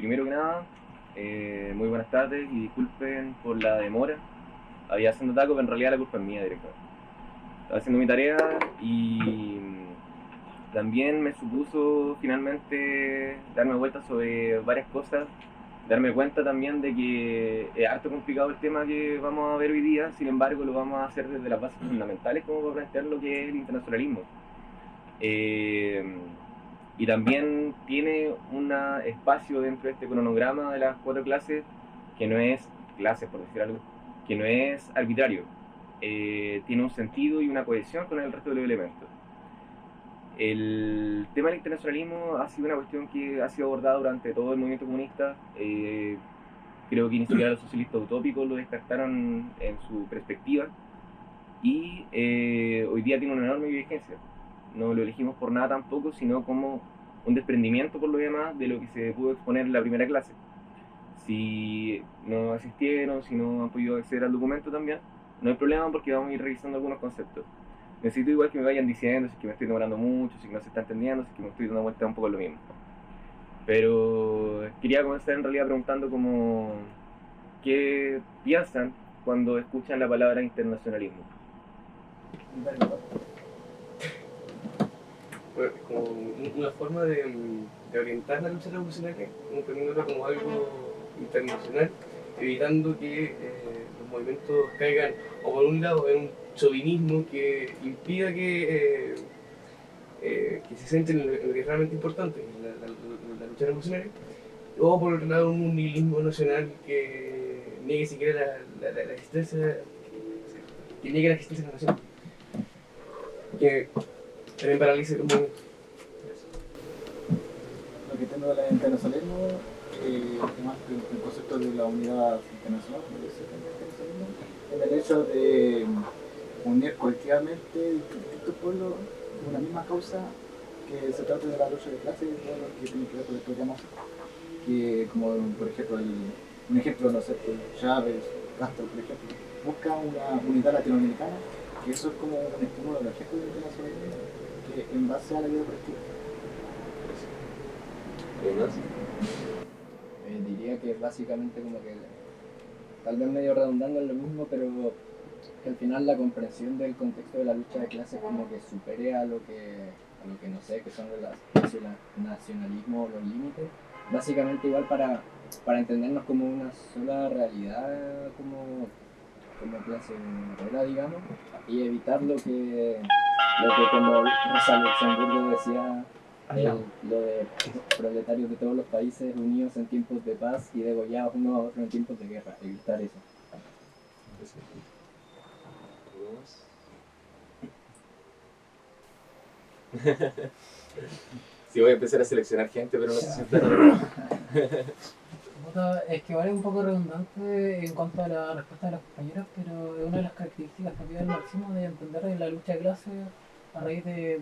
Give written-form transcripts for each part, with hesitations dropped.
primero que nada, muy buenas tardes y disculpen por la demora. Había haciendo taco, pero en realidad la culpa es mía directamente. Estaba haciendo mi tarea y también me supuso finalmente darme vuelta sobre varias cosas, darme cuenta también de que es harto complicado el tema que vamos a ver hoy día. Sin embargo, lo vamos a hacer desde las bases fundamentales como para plantear lo que es el internacionalismo. Eh, y también tiene un espacio dentro de este cronograma de las 4 clases que no es clases, por decir algo, que no es arbitrario. Tiene un sentido y una cohesión con el resto de los elementos. El tema del internacionalismo ha sido una cuestión que ha sido abordada durante todo el movimiento comunista. Creo que ni siquiera los socialistas utópicos lo descartaron en su perspectiva. Y hoy día tiene una enorme vigencia. No lo elegimos por nada tampoco, sino como un desprendimiento por lo demás de lo que se pudo exponer en la primera clase. Si no asistieron, si no han podido acceder al documento también, no hay problema porque vamos a ir revisando algunos conceptos. Necesito igual que me vayan diciendo si es que me estoy demorando mucho, si no se está entendiendo, si es que me estoy dando vuelta un poco lo mismo. Pero quería comenzar en realidad preguntando como qué piensan cuando escuchan la palabra internacionalismo. Bueno, como una forma de orientar la lucha revolucionaria, como poniéndola como algo internacional, evitando que los movimientos caigan o por un lado en un chauvinismo que impida que se centren en lo que es realmente importante, la lucha revolucionaria, o por otro lado un nihilismo nacional que niegue siquiera la existencia, que niegue la existencia de la nación, que también paralice el movimiento. Lo que tengo del internacionalismo, más que el concepto de la unidad internacional, en el hecho de unir colectivamente distintos pueblos con una misma causa, que se trate de la lucha de clases y todo lo que tiene que ver con el programa, que como por ejemplo un ejemplo, no sé, Chávez, Castro, por ejemplo, busca una unidad latinoamericana, que eso es como un estímulo energético del internacionalismo, que en base a la vida colectiva. ¿Qué más? Diría que básicamente como que, tal vez medio redundando en lo mismo, pero que al final la comprensión del contexto de la lucha de clases como que supere a lo que no sé, que son el nacionalismo o los límites, básicamente igual para entendernos como una sola realidad como clase obrera, digamos, y evitar lo que como Rosa Luxemburgo decía, lo de proletarios de todos los países unidos en tiempos de paz y degollados unos a otros en tiempos de guerra, evitar eso. Sí, voy a empezar a seleccionar gente, pero no sé si está. Es que vale un poco redundante en cuanto a la respuesta de los compañeros, pero es una de las características también del marxismo de entender la lucha de clases a raíz de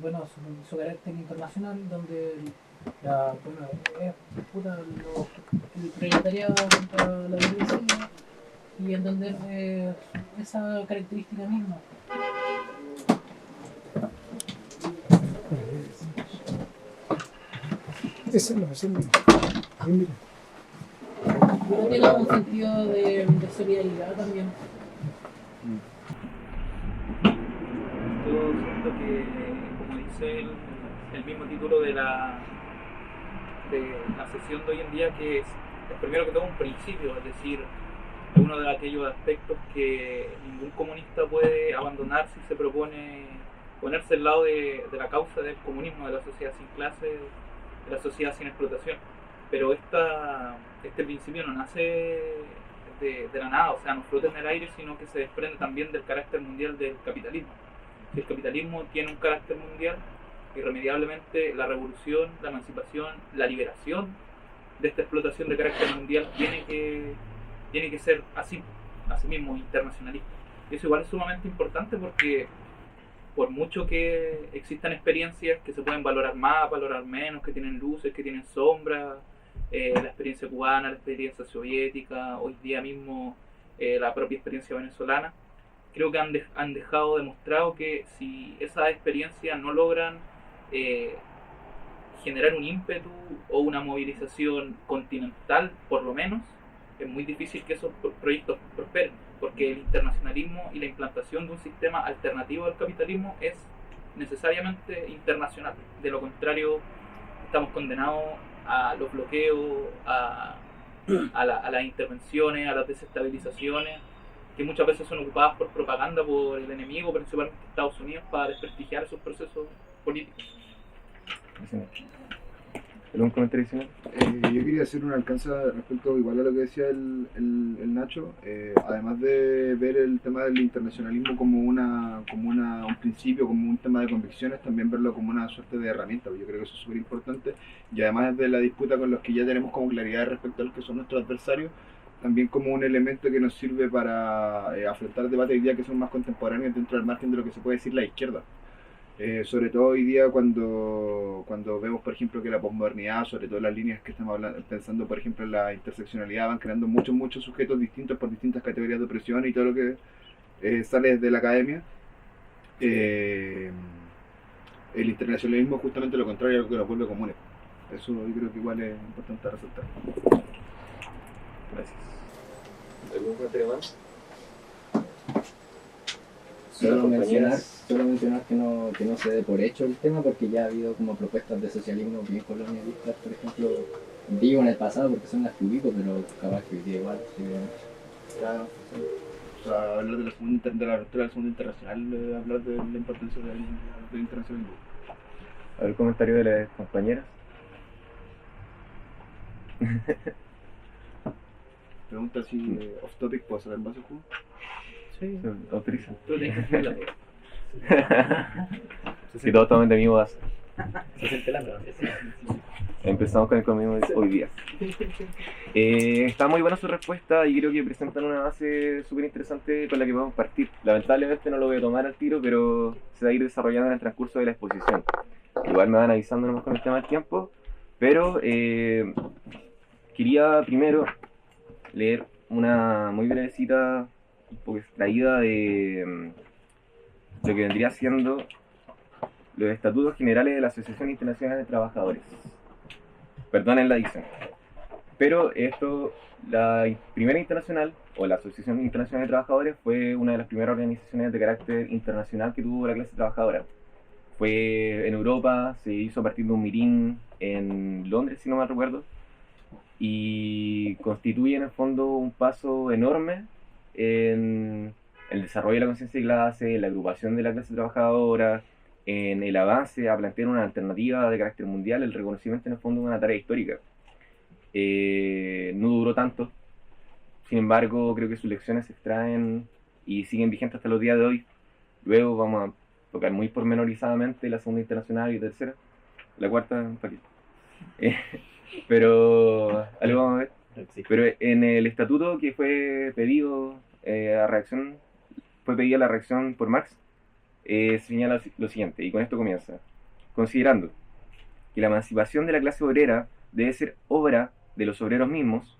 su carácter internacional, donde el proletariado contra la burguesía y entender esa característica misma. Eso es lo que Pero tiene un sentido de solidaridad también. Yo siento que, como dice el mismo título de la sesión de hoy en día, que es primero que todo un principio, es decir, uno de aquellos aspectos que ningún comunista puede abandonar si se propone ponerse al lado de la causa del comunismo, de la sociedad sin clases, de la sociedad sin explotación. Pero este principio no nace de la nada, o sea, no flota en el aire, sino que se desprende también del carácter mundial del capitalismo. Si el capitalismo tiene un carácter mundial, irremediablemente la revolución, la emancipación, la liberación de esta explotación de carácter mundial tiene que ser así mismo internacionalista. Y eso igual es sumamente importante porque por mucho que existan experiencias que se pueden valorar más, valorar menos, que tienen luces, que tienen sombras, la experiencia cubana, la experiencia soviética, hoy día mismo la propia experiencia venezolana, creo que han dejado demostrado que si esas experiencias no logran generar un ímpetu o una movilización continental, por lo menos, es muy difícil que esos proyectos prosperen, porque el internacionalismo y la implantación de un sistema alternativo al capitalismo es necesariamente internacional. De lo contrario, estamos condenados a los bloqueos, a las intervenciones, a las desestabilizaciones, que muchas veces son ocupadas por propaganda por el enemigo, principalmente Estados Unidos, para desprestigiar esos procesos políticos. ¿Algún comentario adicional? Yo quería hacer un alcance respecto igual a lo que decía el Nacho, además de ver el tema del internacionalismo como un principio, como un tema de convicciones, también verlo como una suerte de herramienta. Yo creo que eso es súper importante, y además de la disputa con los que ya tenemos como claridad respecto a los que son nuestros adversarios, también como un elemento que nos sirve para afrontar debates hoy día que son más contemporáneos dentro del margen de lo que se puede decir la izquierda. Sobre todo hoy día cuando vemos, por ejemplo, que la posmodernidad, sobre todo las líneas que estamos pensando, por ejemplo, en la interseccionalidad, van creando muchos sujetos distintos por distintas categorías de opresión y todo lo que sale desde la academia. El internacionalismo es justamente lo contrario a lo que nos vuelve comunes. Eso yo creo que igual es importante resaltar. Gracias. ¿Algún comentario más? Solo mencionar que no se dé por hecho el tema, porque ya ha habido como propuestas de socialismo bien colonialistas, por ejemplo, digo en el pasado porque son las que ubico, pero capaz que hoy día igual. Claro, sí. O sea, hablar de la ruptura del segundo internacional, hablar de la importancia del internacionalismo. ¿Algún comentario de las compañeras? Pregunta si off topic, ¿puedo saber más el juego? Sí, autoriza. Tú tienes que hablar. Si todos toman de mi base. Se siente la verdad. Empezamos con el conmigo hoy día. Está muy buena su respuesta y creo que presentan una base súper interesante con la que podemos partir. Lamentablemente no lo voy a tomar al tiro, pero se va a ir desarrollando en el transcurso de la exposición. Igual me van avisando nomás con el tema del tiempo, pero quería primero leer una muy breve cita, un poco extraída de lo que vendría siendo los Estatutos Generales de la Asociación Internacional de Trabajadores. Perdonen la dicción. Pero esto, la primera internacional, o la Asociación Internacional de Trabajadores, fue una de las primeras organizaciones de carácter internacional que tuvo la clase trabajadora. Fue en Europa, se hizo a partir de un mitin en Londres, si no mal recuerdo, y constituye en el fondo un paso enorme en el desarrollo de la conciencia de clase, en la agrupación de la clase trabajadora, en el avance a plantear una alternativa de carácter mundial, el reconocimiento en el fondo de una tarea histórica. No duró tanto, sin embargo creo que sus lecciones se extraen y siguen vigentes hasta los días de hoy. Luego vamos a tocar muy pormenorizadamente la segunda internacional y tercera, la cuarta, ¿para qué? Pero algo vamos a ver. Pero en el estatuto que fue pedido fue pedida la reacción por Marx, señala lo siguiente, y con esto comienza: considerando que la emancipación de la clase obrera debe ser obra de los obreros mismos,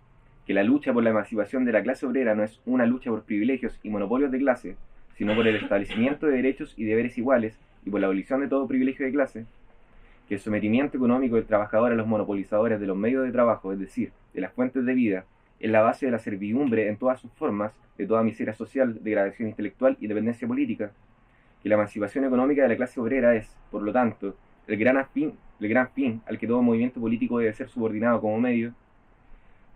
que la lucha por la emancipación de la clase obrera no es una lucha por privilegios y monopolios de clase, sino por el establecimiento de derechos y deberes iguales y por la abolición de todo privilegio de clase, que el sometimiento económico del trabajador a los monopolizadores de los medios de trabajo, es decir, de las fuentes de vida, es la base de la servidumbre en todas sus formas, de toda miseria social, degradación intelectual y dependencia política, que la emancipación económica de la clase obrera es, por lo tanto, el gran fin al que todo movimiento político debe ser subordinado como medio,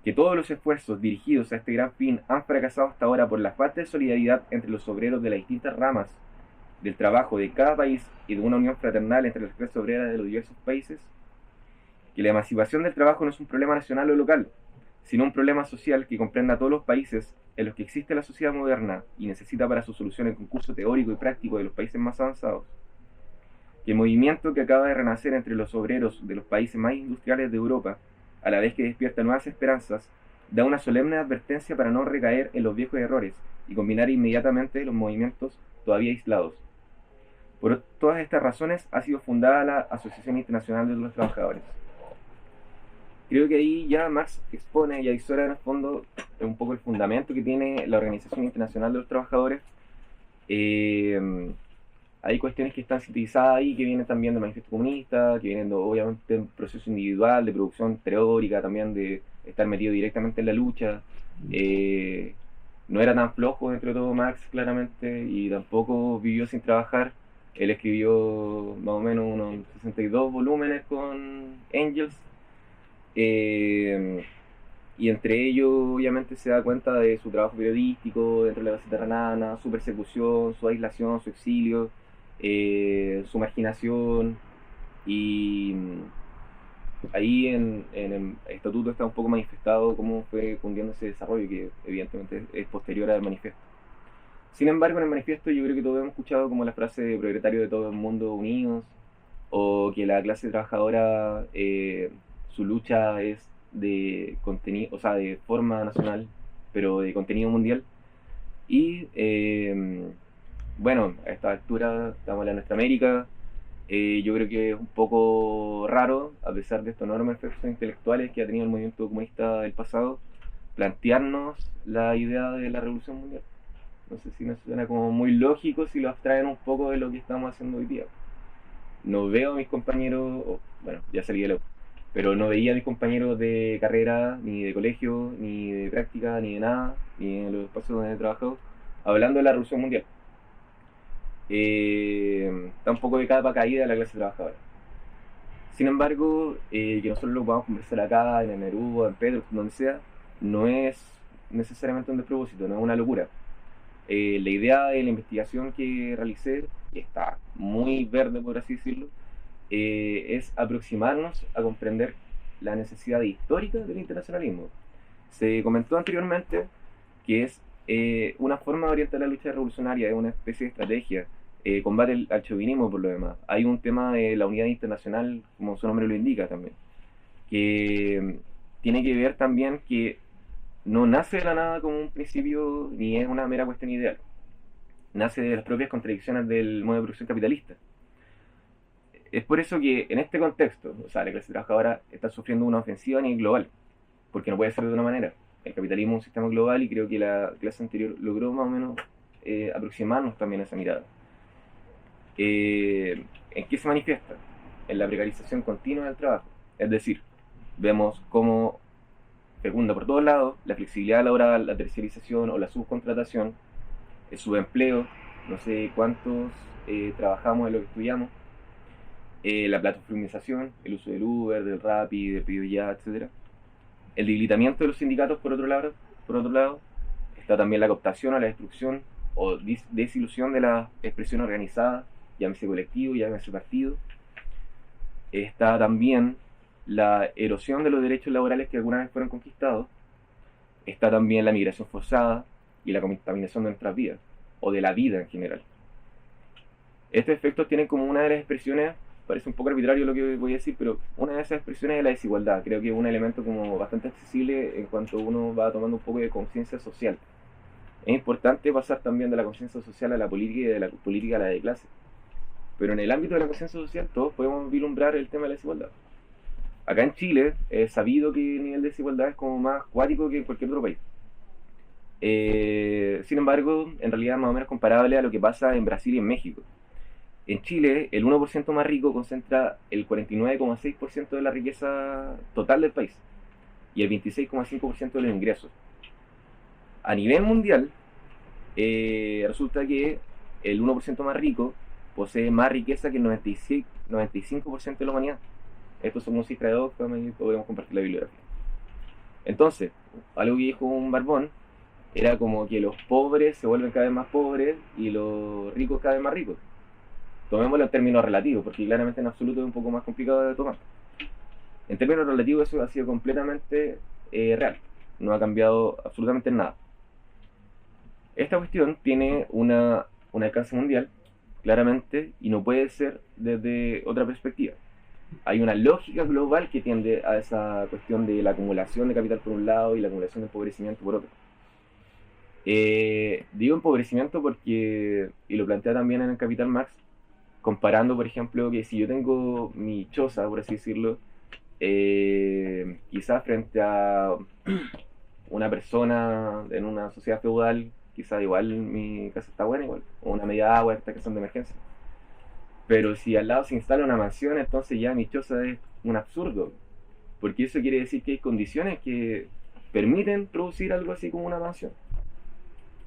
que todos los esfuerzos dirigidos a este gran fin han fracasado hasta ahora por la falta de solidaridad entre los obreros de las distintas ramas del trabajo de cada país y de una unión fraternal entre las clases obreras de los diversos países, que la emancipación del trabajo no es un problema nacional o local, sino un problema social que comprenda a todos los países en los que existe la sociedad moderna y necesita para su solución el concurso teórico y práctico de los países más avanzados, que el movimiento que acaba de renacer entre los obreros de los países más industriales de Europa, a la vez que despierta nuevas esperanzas, da una solemne advertencia para no recaer en los viejos errores y combinar inmediatamente los movimientos todavía aislados. Por todas estas razones ha sido fundada la Asociación Internacional de los Trabajadores. Creo que ahí ya Marx expone y avisora en el fondo un poco el fundamento que tiene la Organización Internacional de los Trabajadores, hay cuestiones que están sintetizadas ahí, que vienen también del manifiesto comunista, que vienen obviamente de un proceso individual, de producción teórica, también de estar metido directamente en la lucha. No era tan flojo dentro de todo Marx, claramente, y tampoco vivió sin trabajar. Él escribió más o menos unos 62 volúmenes con Engels, y entre ellos obviamente se da cuenta de su trabajo periodístico dentro de la Gaceta Renana, su persecución, su aislación, su exilio, su marginación, y ahí en el estatuto está un poco manifestado cómo fue cundiendo ese desarrollo, que evidentemente es posterior al manifiesto. Sin embargo, en el manifiesto yo creo que todos hemos escuchado como la frase de proletarios de todo el mundo unidos, o que la clase trabajadora, su lucha es de contenido, o sea, de forma nacional, pero de contenido mundial. Y bueno, a esta altura estamos en la nuestra América. Yo creo que es un poco raro, a pesar de estos enormes esfuerzos intelectuales que ha tenido el movimiento comunista del pasado, plantearnos la idea de la revolución mundial. No sé si me suena como muy lógico si lo abstraen un poco de lo que estamos haciendo hoy día. No veo a mis compañeros, bueno, ya salí de la U, pero no veía a mis compañeros de carrera, ni de colegio, ni de práctica, ni de nada, ni en los espacios donde he trabajado, hablando de la revolución mundial. Está un poco de capa caída de la clase trabajadora. Sin embargo, que nosotros lo podamos conversar acá, en el Neruda, en Pedro, donde sea, no es necesariamente un despropósito, no es una locura. La idea de la investigación que realicé, y está muy verde por así decirlo, es aproximarnos a comprender la necesidad histórica del internacionalismo. Se comentó anteriormente que es una forma de orientar la lucha revolucionaria, es una especie de estrategia, combate al chauvinismo por lo demás. Hay un tema de la unidad internacional, como su nombre lo indica también, que tiene que ver también que no nace de la nada como un principio ni es una mera cuestión ideal. Nace de las propias contradicciones del modo de producción capitalista. Es por eso que en este contexto, o sea, la clase trabajadora está sufriendo una ofensiva a nivel global, porque no puede ser de una manera. El capitalismo es un sistema global y creo que la clase anterior logró más o menos aproximarnos también a esa mirada. ¿En qué se manifiesta? En la precarización continua del trabajo. Es decir, vemos cómo fecunda por todos lados la flexibilidad laboral, la terciarización o la subcontratación, el subempleo, no sé cuántos trabajamos en lo que estudiamos, la plataformización, el uso del Uber, del Rappi, del Pedido Ya, etc. El debilitamiento de los sindicatos por otro lado, está también la cooptación a la destrucción o desilusión de la expresión organizada, llámese colectivo, llámese partido. Está también la erosión de los derechos laborales que alguna vez fueron conquistados. Está también la migración forzada y la contaminación de nuestras vidas, o de la vida en general. Estos efectos tienen como una de las expresiones, parece un poco arbitrario lo que voy a decir, pero una de esas expresiones es la desigualdad. Creo que es un elemento como bastante accesible en cuanto uno va tomando un poco de conciencia social. Es importante pasar también de la conciencia social a la política y de la política a la de clase. Pero en el ámbito de la conciencia social todos podemos vislumbrar el tema de la desigualdad. Acá en Chile es sabido que el nivel de desigualdad es como más cuático que en cualquier otro país. Sin embargo, en realidad es más o menos comparable a lo que pasa en Brasil y en México. En Chile, el 1% más rico concentra el 49,6% de la riqueza total del país y el 26,5% de los ingresos. A nivel mundial, resulta que el 1% más rico posee más riqueza que el 95% de la humanidad. Esto son cifras de Oxfam y podemos compartir la bibliografía. Entonces, algo que dijo un barbón era como que los pobres se vuelven cada vez más pobres y los ricos cada vez más ricos. Tomémoslo en términos relativos, porque claramente en absoluto es un poco más complicado de tomar. En términos relativos eso ha sido completamente real. No ha cambiado absolutamente nada. Esta cuestión tiene un alcance mundial, claramente, y no puede ser desde otra perspectiva. Hay una lógica global que tiende a esa cuestión de la acumulación de capital por un lado y la acumulación de empobrecimiento por otro. Digo empobrecimiento porque, y lo plantea también en el Capital Marx, comparando, por ejemplo, que si yo tengo mi choza, por así decirlo, quizás frente a una persona en una sociedad feudal, quizás igual mi casa está buena, igual, o una media agua, esta que son de emergencia. Pero si al lado se instala una mansión, entonces ya mi choza es un absurdo. Porque eso quiere decir que hay condiciones que permiten producir algo así como una mansión.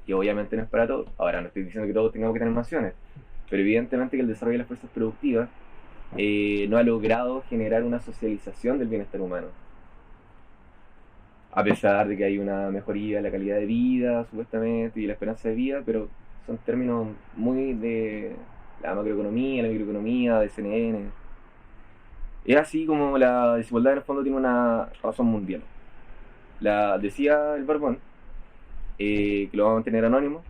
Que obviamente no es para todos. Ahora no estoy diciendo que todos tengamos que tener mansiones. Pero evidentemente que el desarrollo de las fuerzas productivas no ha logrado generar una socialización del bienestar humano. A pesar de que hay una mejoría en la calidad de vida, supuestamente, y la esperanza de vida, pero son términos muy de la macroeconomía, la microeconomía, de CNN. Es así como la desigualdad en el fondo tiene una razón mundial. Decía el Barbón, que lo vamos a mantener anónimo,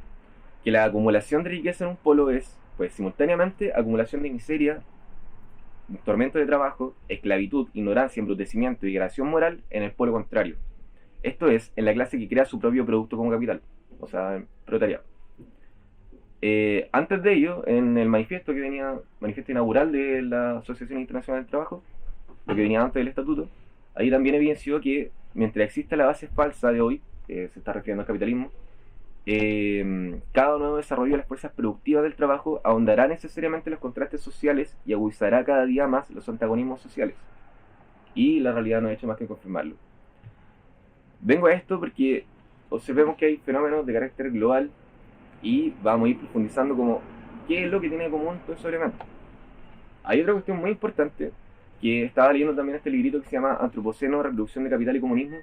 que la acumulación de riqueza en un polo es, pues, simultáneamente acumulación de miseria, tormento de trabajo, esclavitud, ignorancia, embrutecimiento y degradación moral en el polo contrario. Esto es, en la clase que crea su propio producto como capital, o sea, el proletariado. Antes de ello, en el manifiesto inaugural de la Asociación Internacional del Trabajo, lo que venía antes del estatuto, ahí también evidenció que mientras exista la base falsa de hoy, que se está refiriendo al capitalismo, cada nuevo desarrollo de las fuerzas productivas del trabajo ahondará necesariamente los contrastes sociales y agudizará cada día más los antagonismos sociales. Y la realidad no ha hecho más que confirmarlo. Vengo a esto porque observemos que hay fenómenos de carácter global y vamos a ir profundizando como qué es lo que tiene en común todo ese elemento. Hay otra cuestión muy importante que estaba leyendo también este librito que se llama Antropoceno, Reproducción de Capital y Comunismo,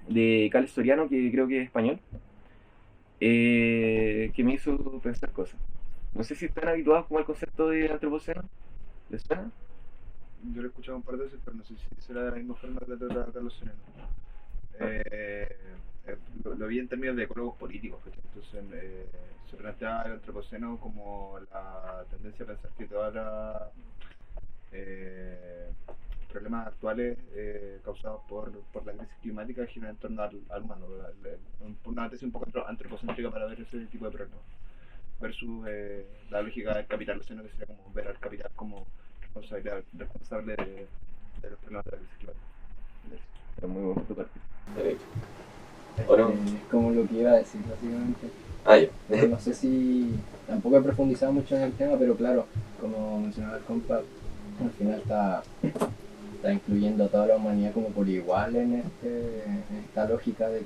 de Carlos Soriano, que creo que es español, que me hizo pensar cosas. No sé si están habituados como al concepto de antropoceno. ¿Les suena? Yo lo he escuchado un par de veces, pero no sé si será de la misma forma que trata Carlos Soriano. Lo vi en términos de ecólogos políticos, ¿cachai? Entonces se plantea el antropoceno como la tendencia a pensar que todos los problemas actuales causados por la crisis climática giran en torno al humano, una tesis un poco antropocéntrica para ver ese tipo de problemas versus la lógica del capitaloceno, que sería como ver al capital como responsable de los problemas de la crisis climática. Es muy buen punto parte. ¿O no? Es como lo que iba a decir, básicamente. Ya. No sé si... Tampoco he profundizado mucho en el tema, pero claro, como mencionaba el compa, al final está incluyendo a toda la humanidad como por igual en esta lógica de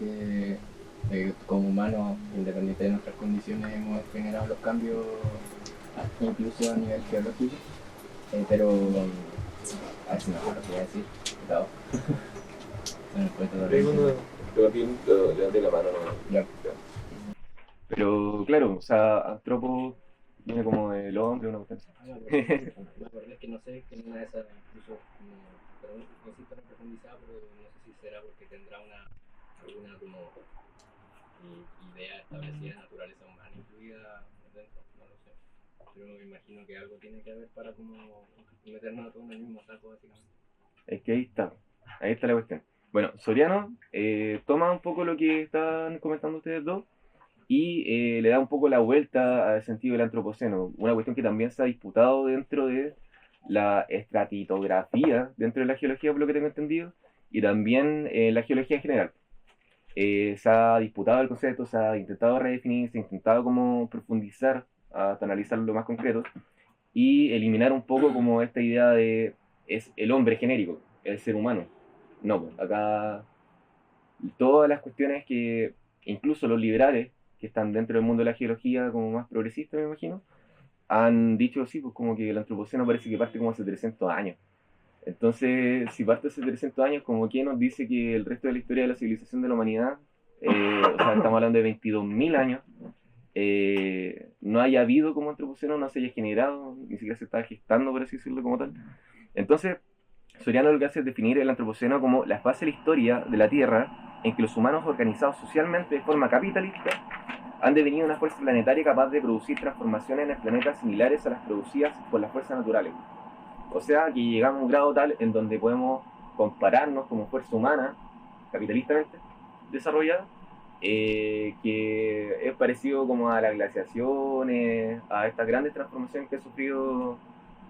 que como humanos, independiente de nuestras condiciones, hemos generado los cambios incluso a nivel geológico. Pero... a ver si me acuerdo lo que iba a decir. Cuidado. Se me fue todo. Levanté la mano, ¿no? Ya. Pero claro, o sea, antropo viene como el hombre, una cuestión. Me acordé que no sé, que en una de esas incluso, pero no sé si tan profundizado, pero no sé si será porque tendrá alguna como idea establecida de naturaleza humana incluida dentro, no lo sé. Pero me imagino que algo tiene que haber para como meternos a todos en el mismo saco, básicamente. Es que ahí está la cuestión. Bueno, Soriano toma un poco lo que están comentando ustedes dos y le da un poco la vuelta al sentido del antropoceno, una cuestión que también se ha disputado dentro de la estratigografía, dentro de la geología, por lo que tengo entendido, y también la geología en general. Se ha disputado el concepto, se ha intentado redefinir, se ha intentado como profundizar hasta analizar lo más concreto y eliminar un poco como esta idea de es el hombre genérico, el ser humano. No, pues, acá todas las cuestiones que incluso los liberales que están dentro del mundo de la geología como más progresistas, me imagino, han dicho sí, pues como que el antropoceno parece que parte como hace 300 años. Entonces, si parte hace 300 años, como que nos dice que el resto de la historia de la civilización de la humanidad, o sea, estamos hablando de 22.000 años, no haya habido como antropoceno, no se haya generado, ni siquiera se está gestando, por así decirlo, como tal. Entonces, Soriano lo que hace es definir el antropoceno como la fase de la historia de la Tierra en que los humanos organizados socialmente de forma capitalista han devenido una fuerza planetaria capaz de producir transformaciones en el planeta similares a las producidas por las fuerzas naturales. O sea, que llegamos a un grado tal en donde podemos compararnos como fuerza humana, capitalistamente desarrollada, que es parecido como a las glaciaciones, a estas grandes transformaciones que ha sufrido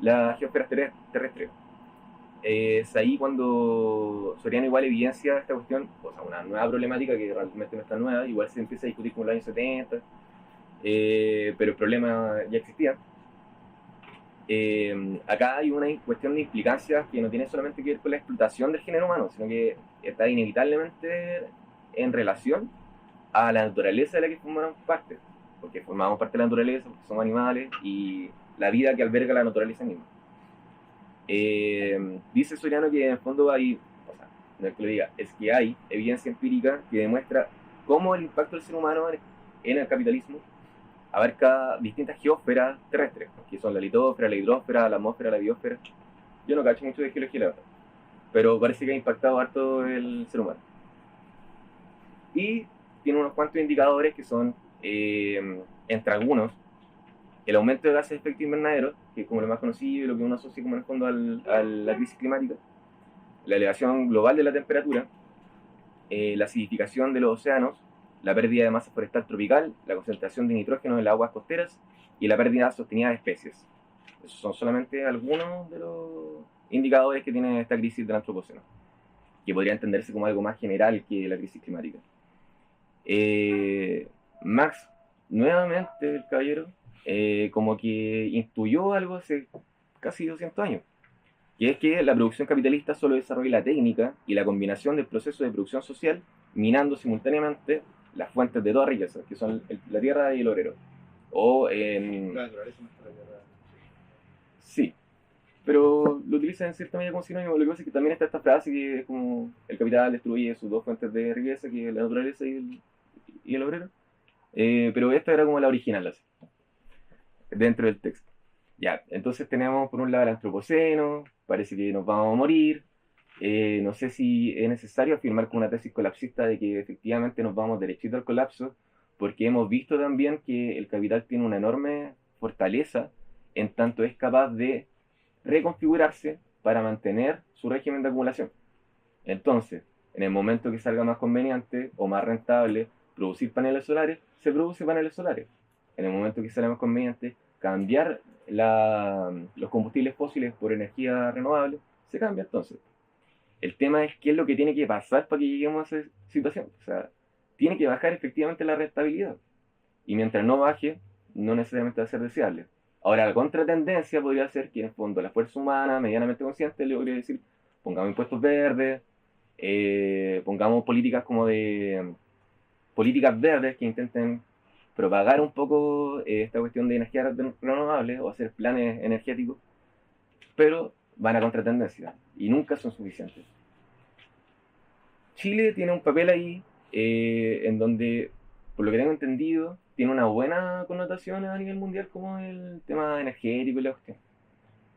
la geosfera terrestre. Es ahí cuando Soriano igual evidencia esta cuestión, o sea, una nueva problemática que realmente no está nueva, igual se empieza a discutir como en los años 70, pero el problema ya existía. acá hay una cuestión de implicancias que no tiene solamente que ver con la explotación del género humano, sino que está inevitablemente en relación a la naturaleza de la que formamos parte, porque formamos parte de la naturaleza, porque somos animales y la vida que alberga la naturaleza misma. Dice Soriano que en el fondo hay, o sea, no es que lo diga, es que hay evidencia empírica que demuestra cómo el impacto del ser humano en el capitalismo abarca distintas geósferas terrestres, que son la litósfera, la hidrósfera, la atmósfera, la biosfera. Yo no cacho mucho de geología, la verdad, pero parece que ha impactado harto el ser humano. Y tiene unos cuantos indicadores que son, entre algunos, el aumento de gases de efecto invernadero, que es como lo más conocido y lo que uno asocia como en el fondo a la crisis climática, la elevación global de la temperatura, la acidificación de los océanos, la pérdida de masa forestal tropical, la concentración de nitrógeno en las aguas costeras y la pérdida sostenida de especies. Esos son solamente algunos de los indicadores que tiene esta crisis del antropoceno, que podría entenderse como algo más general que la crisis climática. Marx, nuevamente el caballero, como que intuyó algo hace casi 200 años, que es que la producción capitalista solo desarrolla la técnica y la combinación del proceso de producción social, minando simultáneamente las fuentes de toda riqueza, que son la tierra y el obrero. O La naturaleza no está la tierra. sí, pero lo utilizan en cierta medida como sinónimo. Lo que pasa es que también está esta frase que es como el capital destruye sus dos fuentes de riqueza, que es la naturaleza y el obrero. Pero esta era como la original, así, dentro del texto. Ya, entonces tenemos por un lado el antropoceno, parece que nos vamos a morir. No sé si es necesario afirmar con una tesis colapsista de que efectivamente nos vamos derechito al colapso, porque hemos visto también que el capital tiene una enorme fortaleza en tanto es capaz de reconfigurarse para mantener su régimen de acumulación. Entonces, en el momento que salga más conveniente o más rentable producir paneles solares, se produce paneles solares. En el momento que salga más conveniente cambiar los combustibles fósiles por energía renovable, se cambia entonces. El tema es qué es lo que tiene que pasar para que lleguemos a esa situación. O sea, tiene que bajar efectivamente la rentabilidad. Y mientras no baje, no necesariamente va a ser deseable. Ahora, la contratendencia podría ser que en el fondo la fuerza humana, medianamente consciente, le podría decir, pongamos impuestos verdes, pongamos políticas como de políticas verdes que intenten propagar un poco esta cuestión de energías renovables o hacer planes energéticos, pero van a contratendencia y nunca son suficientes. Chile tiene un papel ahí en donde, por lo que tengo entendido, tiene una buena connotación a nivel mundial como el tema energético y la cuestión.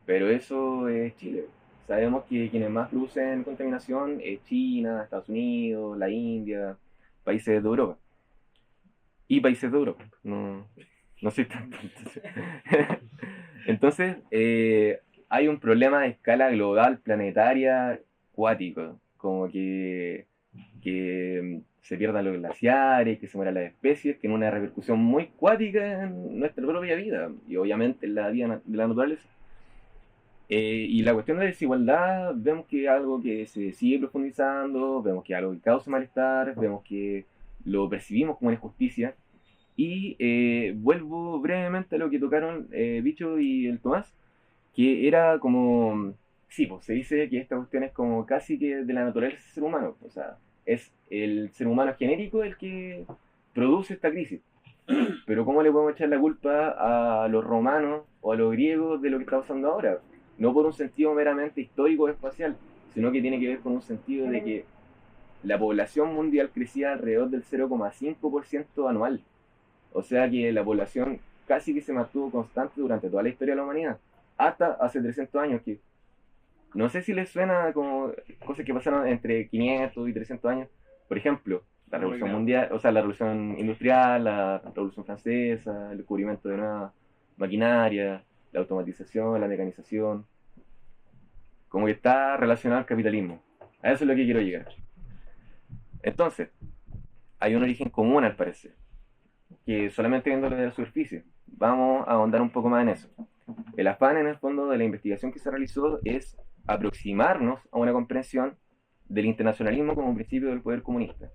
Pero eso es Chile. Sabemos que quienes más producen contaminación es China, Estados Unidos, la India, países de Europa. Y países de Europa. No soy tan tonto. Entonces, hay un problema de escala global, planetaria, cuático. Como que se pierdan los glaciares, que se mueran las especies, que tiene una repercusión muy cuática en nuestra propia vida y obviamente en la vida de la naturaleza. Y la cuestión de la desigualdad, vemos que es algo que se sigue profundizando, vemos que es algo que causa malestar, vemos que lo percibimos como una injusticia. Y vuelvo brevemente a lo que tocaron Bicho y el Tomás, que era como, sí, pues se dice que esta cuestión es como casi que de la naturaleza del ser humano, o sea, es el ser humano genérico el que produce esta crisis. Pero ¿cómo le podemos echar la culpa a los romanos o a los griegos de lo que está pasando ahora? No por un sentido meramente histórico o espacial, sino que tiene que ver con un sentido de que la población mundial crecía alrededor del 0,5% anual. O sea que la población casi que se mantuvo constante durante toda la historia de la humanidad, hasta hace 300 años, que no sé si les suena como cosas que pasaron entre 500 y 300 años. Por ejemplo, la revolución mundial, o sea, la revolución industrial, la revolución francesa, el descubrimiento de nueva maquinaria, la automatización, la mecanización, como que está relacionado al capitalismo. A eso es lo que quiero llegar. Entonces, hay un origen común al parecer, que solamente viéndolo de la superficie. Vamos a ahondar un poco más en eso. El afán en el fondo de la investigación que se realizó es aproximarnos a una comprensión del internacionalismo como principio del poder comunista.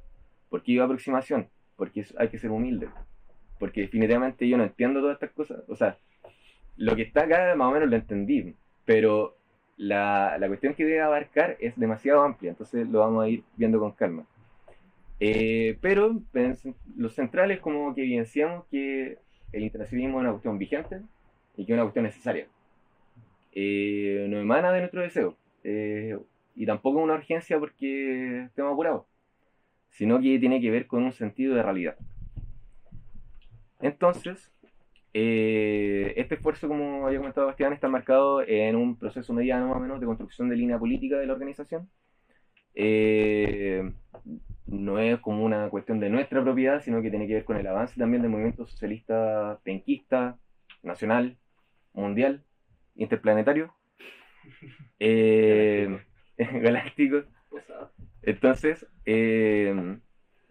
¿Por qué digo aproximación? Porque hay que ser humilde. Porque definitivamente yo no entiendo todas estas cosas. O sea, lo que está acá más o menos lo entendí, pero la cuestión que debe abarcar es demasiado amplia, entonces lo vamos a ir viendo con calma. Pero lo central es como que evidenciamos que el internacionalismo es una cuestión vigente y que es una cuestión necesaria. No emana de nuestro deseo, y tampoco es una urgencia porque estemos apurados, sino que tiene que ver con un sentido de realidad. Entonces, este esfuerzo, como había comentado Bastián, está marcado en un proceso mediano más o menos de construcción de línea política de la organización. No es como una cuestión de nuestra propiedad, sino que tiene que ver con el avance también del movimiento socialista penquista, nacional, mundial, interplanetario, galáctico. Entonces, en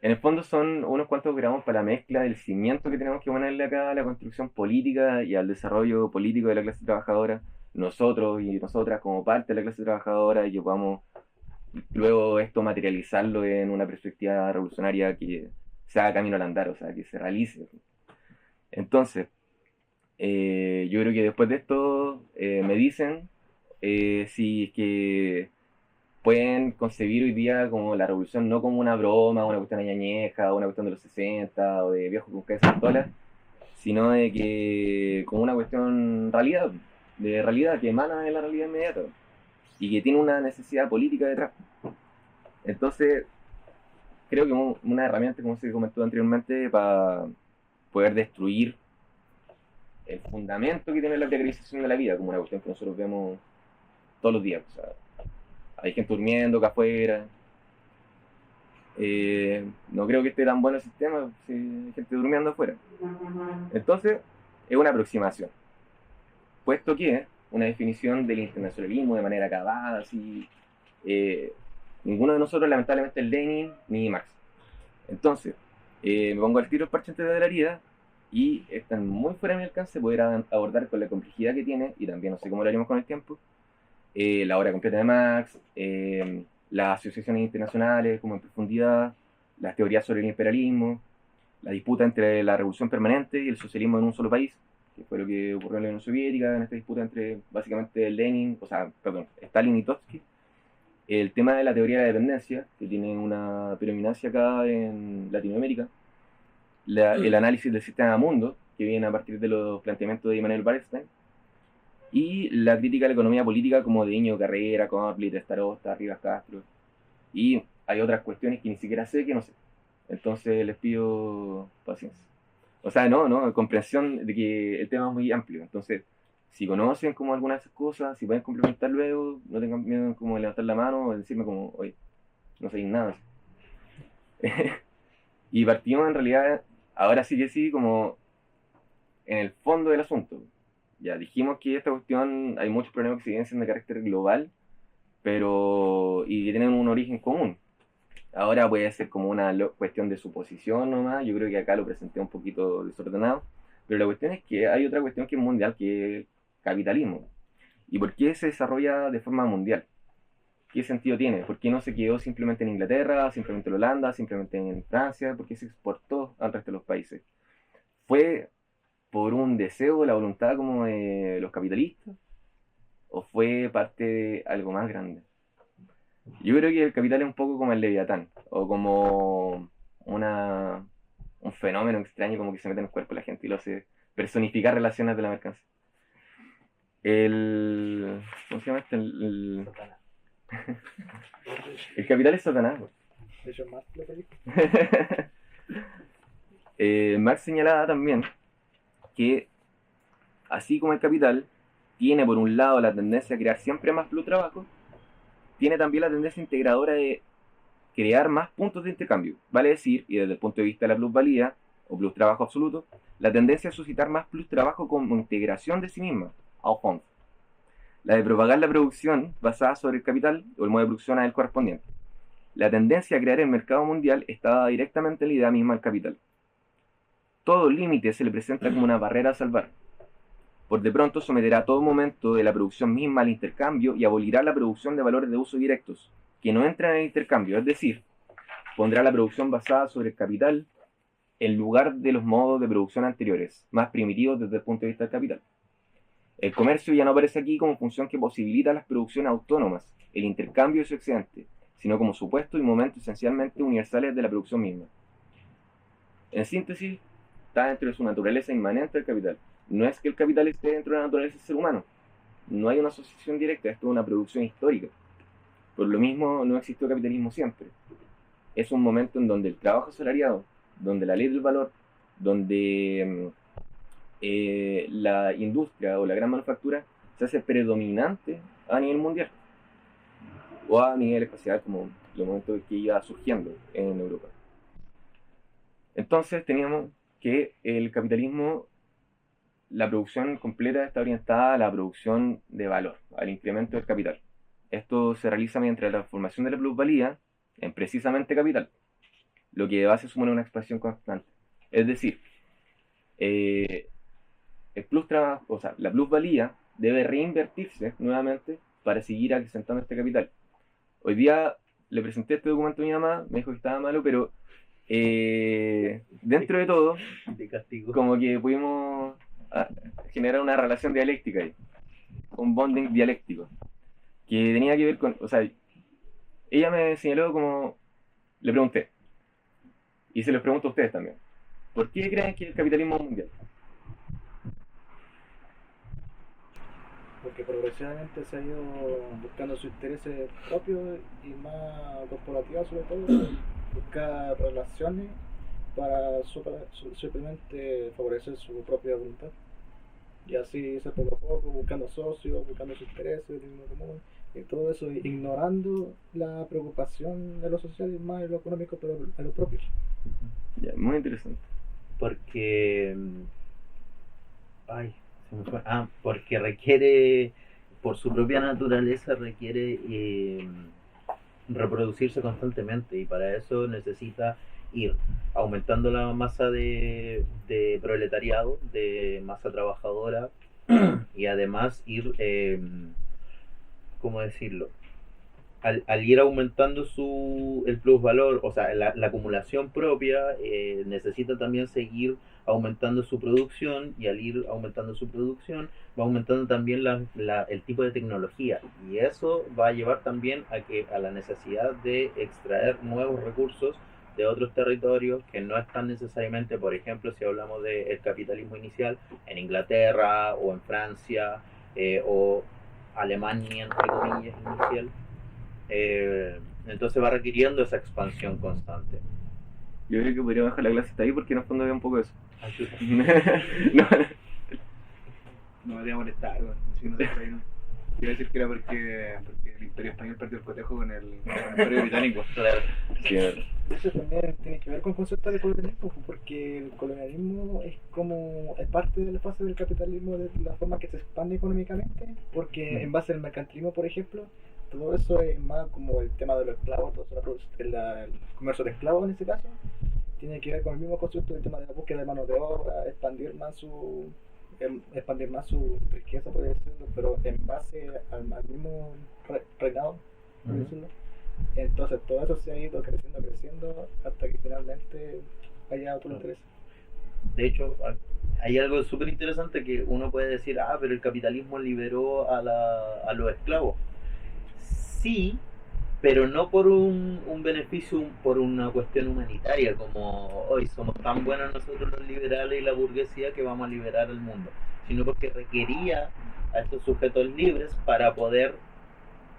el fondo son unos cuantos gramos para la mezcla del cimiento que tenemos que ponerle acá a la construcción política y al desarrollo político de la clase trabajadora, nosotros y nosotras como parte de la clase trabajadora, y que podamos luego esto materializarlo en una perspectiva revolucionaria que se haga camino al andar, o sea, que se realice. Entonces, yo creo que después de esto me dicen si es que pueden concebir hoy día como la revolución no como una broma, una cuestión añeja, una cuestión de los 60 o de viejos con cabeza de pistola, sino de que como una cuestión realidad, de realidad que emana de la realidad inmediata y que tiene una necesidad política detrás. Entonces, creo que una herramienta, como se comentó anteriormente, para poder destruir el fundamento que tiene la precarización de la vida, como una cuestión que nosotros vemos todos los días. O sea, hay gente durmiendo acá afuera. No creo que esté tan bueno el sistema si hay gente durmiendo afuera. Entonces, es una aproximación. Puesto que una definición del internacionalismo de manera acabada, así, ninguno de nosotros lamentablemente es Lenin ni Marx. Entonces, me pongo al tiro el parche antes de la herida y están muy fuera de mi alcance poder abordar con la complejidad que tiene, y también no sé cómo lo haremos con el tiempo, la obra completa de Marx, las asociaciones internacionales como en profundidad, las teorías sobre el imperialismo, la disputa entre la revolución permanente y el socialismo en un solo país, que fue lo que ocurrió en la Unión Soviética, en esta disputa entre básicamente Stalin y Trotsky. El tema de la teoría de la dependencia, que tiene una predominancia acá en Latinoamérica, el análisis del sistema mundo, que viene a partir de los planteamientos de Immanuel Wallerstein, y la crítica a la economía política como de Íñigo Carrera, Complit, Starosta, Rivas Castro, y hay otras cuestiones que ni siquiera sé, que no sé. Entonces les pido paciencia. O sea, comprensión de que el tema es muy amplio. Entonces, si conocen como algunas de esas cosas, si pueden complementar luego, no tengan miedo como de levantar la mano o decirme como, oye, no sé nada. Y partimos en realidad, ahora sí que sí, como en el fondo del asunto. Ya dijimos que esta cuestión, hay muchos problemas que se evidencian de carácter global, y que tienen un origen común. Ahora puede ser como una cuestión de suposición nomás, yo creo que acá lo presenté un poquito desordenado, pero la cuestión es que hay otra cuestión que es mundial, que es el capitalismo. ¿Y por qué se desarrolla de forma mundial? ¿Qué sentido tiene? ¿Por qué no se quedó simplemente en Inglaterra, simplemente en Holanda, simplemente en Francia? ¿Por qué se exportó al resto de los países? ¿Fue por un deseo de la voluntad como de los capitalistas? ¿O fue parte de algo más grande? Yo creo que el capital es un poco como el Leviatán, o como un fenómeno extraño como que se mete en el cuerpo de la gente y lo hace personificar relaciones de la mercancía. ¿Cómo se llama este? El capital es Satanás. De hecho, Marx lo que dijo. Marx señalaba también que, así como el capital tiene por un lado la tendencia a crear siempre más plus trabajo, tiene también la tendencia integradora de crear más puntos de intercambio. Vale decir, y desde el punto de vista de la plusvalía, o plus trabajo absoluto, la tendencia a suscitar más plus trabajo como integración de sí misma, au fond. La de propagar la producción basada sobre el capital, o el modo de producción a él correspondiente. La tendencia a crear el mercado mundial está dada directamente en la idea misma del capital. Todo límite se le presenta como una barrera a salvar. Por de pronto someterá a todo momento de la producción misma al intercambio y abolirá la producción de valores de uso directos, que no entran en el intercambio, es decir, pondrá la producción basada sobre el capital en lugar de los modos de producción anteriores, más primitivos desde el punto de vista del capital. El comercio ya no aparece aquí como función que posibilita las producciones autónomas, el intercambio de su excedente, sino como supuesto y momentos esencialmente universales de la producción misma. En síntesis, está dentro de su naturaleza inmanente el capital. No es que el capital esté dentro de la naturaleza del ser humano. No hay una asociación directa, esto es una producción histórica. Por lo mismo, no existió capitalismo siempre. Es un momento en donde el trabajo asalariado, donde la ley del valor, donde la industria o la gran manufactura se hace predominante a nivel mundial o a nivel espacial, como los momentos que iba surgiendo en Europa. Entonces teníamos que el capitalismo, la producción completa está orientada a la producción de valor, al incremento del capital. Esto se realiza mediante la transformación de la plusvalía en precisamente capital, lo que de base supone una expansión constante. Es decir, la plusvalía debe reinvertirse nuevamente para seguir acrecentando este capital. Hoy día le presenté este documento a mi mamá, me dijo que estaba malo, pero dentro de todo, De castigo. como que pudimos generar una relación dialéctica ahí, un bonding dialéctico, que tenía que ver con, o sea, ella me señaló como, le pregunté, y se los pregunto a ustedes también, ¿por qué creen que el capitalismo es mundial? Porque progresivamente se ha ido buscando sus intereses propios y más corporativos, sobre todo, buscar relaciones para simplemente favorecer su propia voluntad. Y así se poco a poco, buscando socios, buscando sus intereses, el dinero común, y todo eso ignorando la preocupación de lo social y más de lo económico, pero a lo propio. Ya, muy interesante. Porque. Ay, se me fue. Porque requiere, por su propia naturaleza, requiere reproducirse constantemente y para eso necesita ir aumentando la masa de proletariado, de masa trabajadora y además ir, ¿cómo decirlo? Al ir aumentando el plusvalor, o sea, la acumulación propia, necesita también seguir aumentando su producción y al ir aumentando su producción va aumentando también el tipo de tecnología y eso va a llevar también a la necesidad de extraer nuevos recursos de otros territorios que no están necesariamente, por ejemplo, si hablamos del capitalismo inicial, en Inglaterra o en Francia o Alemania, entre comillas, inicial. Entonces va requiriendo esa expansión constante. Yo creo que podría bajar la clase hasta ahí porque en el fondo había un poco de eso. No me voy a molestar, si no se puede, no. Quiero decir que era porque el Imperio Español perdió el cotejo con el Imperio Británico. Claro. Sí, Eso también tiene que ver con el concepto de colonialismo, porque el colonialismo es parte de la fase del capitalismo, de la forma que se expande económicamente, porque en base al mercantilismo, por ejemplo, todo eso es más como el tema de los esclavos, todo eso, el comercio de esclavos en este caso, tiene que ver con el mismo concepto del tema de la búsqueda de mano de obra, expandir más su riqueza, por decirlo, pero en base al mismo reinado, por decirlo. Entonces todo eso se ha ido creciendo hasta que finalmente haya otro interés. De hecho, hay algo súper interesante que uno puede decir, pero el capitalismo liberó a los esclavos. Sí, pero no por un beneficio, por una cuestión humanitaria, como hoy somos tan buenos nosotros los liberales y la burguesía que vamos a liberar al mundo, sino porque requería a estos sujetos libres para poder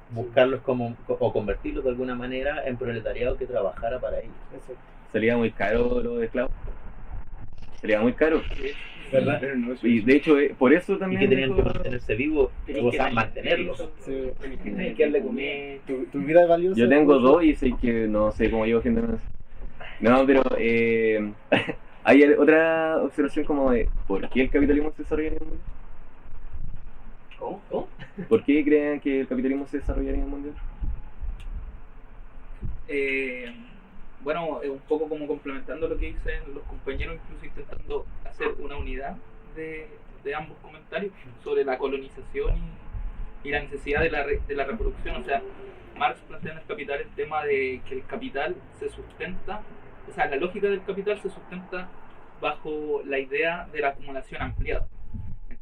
buscarlos o convertirlos de alguna manera en proletariado que trabajara para ellos. Exacto. Salía muy caro lo de esclavos. Salía muy caro. ¿Verdad? Y de hecho, por eso Y también. que tenían que mantenerse vivos, o sea, mantenerlos. Sí. Tienes que darle comer. Tu vida es valiosa. Yo tengo dos y sé que no sé cómo llevo gente más. No, pero hay otra observación como de ¿por qué el capitalismo se desarrolla en el mundo? ¿Cómo? ¿Por qué creen que el capitalismo se desarrolla en el mundo? Bueno, un poco como complementando lo que dicen los compañeros, incluso intentando hacer una unidad de ambos comentarios sobre la colonización y la necesidad de la reproducción. O sea, Marx plantea en el Capital el tema de que el capital se sustenta, o sea, la lógica del capital se sustenta bajo la idea de la acumulación ampliada.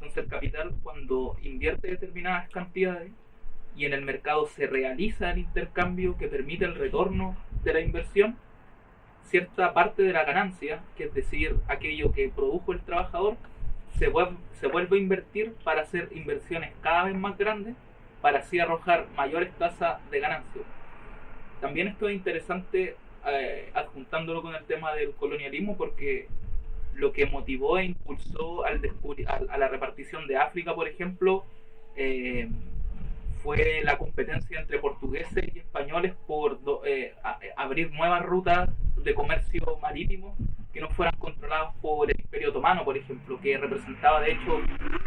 Entonces el capital, cuando invierte determinadas cantidades y en el mercado se realiza el intercambio que permite el retorno de la inversión, cierta parte de la ganancia, que es decir, aquello que produjo el trabajador, se vuelve a invertir para hacer inversiones cada vez más grandes, para así arrojar mayores tasas de ganancia. También esto es interesante adjuntándolo con el tema del colonialismo, porque lo que motivó e impulsó a la repartición de África, por ejemplo, fue la competencia entre portugueses y españoles por abrir nuevas rutas de comercio marítimo que no fueran controladas por el Imperio Otomano, por ejemplo, que representaba de hecho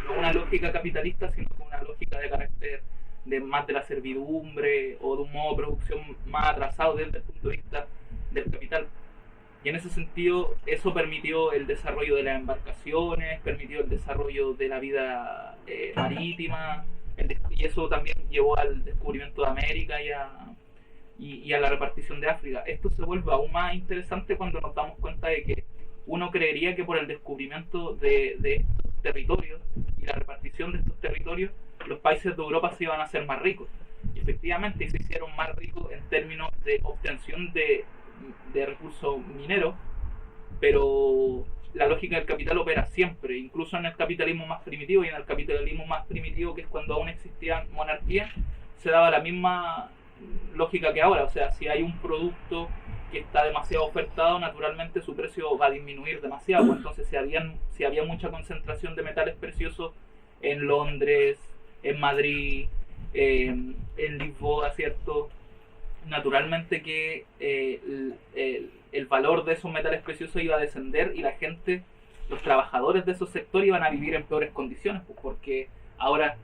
no una lógica capitalista, sino una lógica de carácter más de la servidumbre o de un modo de producción más atrasado desde el punto de vista del capital. Y en ese sentido, eso permitió el desarrollo de las embarcaciones, permitió el desarrollo de la vida marítima, y eso también llevó al descubrimiento de América y a la repartición de África. Esto se vuelve aún más interesante cuando nos damos cuenta de que uno creería que por el descubrimiento de estos territorios y la repartición de estos territorios, los países de Europa se iban a hacer más ricos. Y efectivamente se hicieron más ricos en términos de obtención de recursos mineros, pero la lógica del capital opera siempre, incluso en el capitalismo más primitivo, y en el capitalismo más primitivo, que es cuando aún existían monarquías, se daba la misma lógica que ahora. O sea, si hay un producto que está demasiado ofertado, naturalmente su precio va a disminuir demasiado. Entonces, si había mucha concentración de metales preciosos en Londres, en Madrid, en Lisboa, ¿cierto? Naturalmente que el valor de esos metales preciosos iba a descender y la gente, los trabajadores de esos sectores iban a vivir en peores condiciones, pues, porque ahora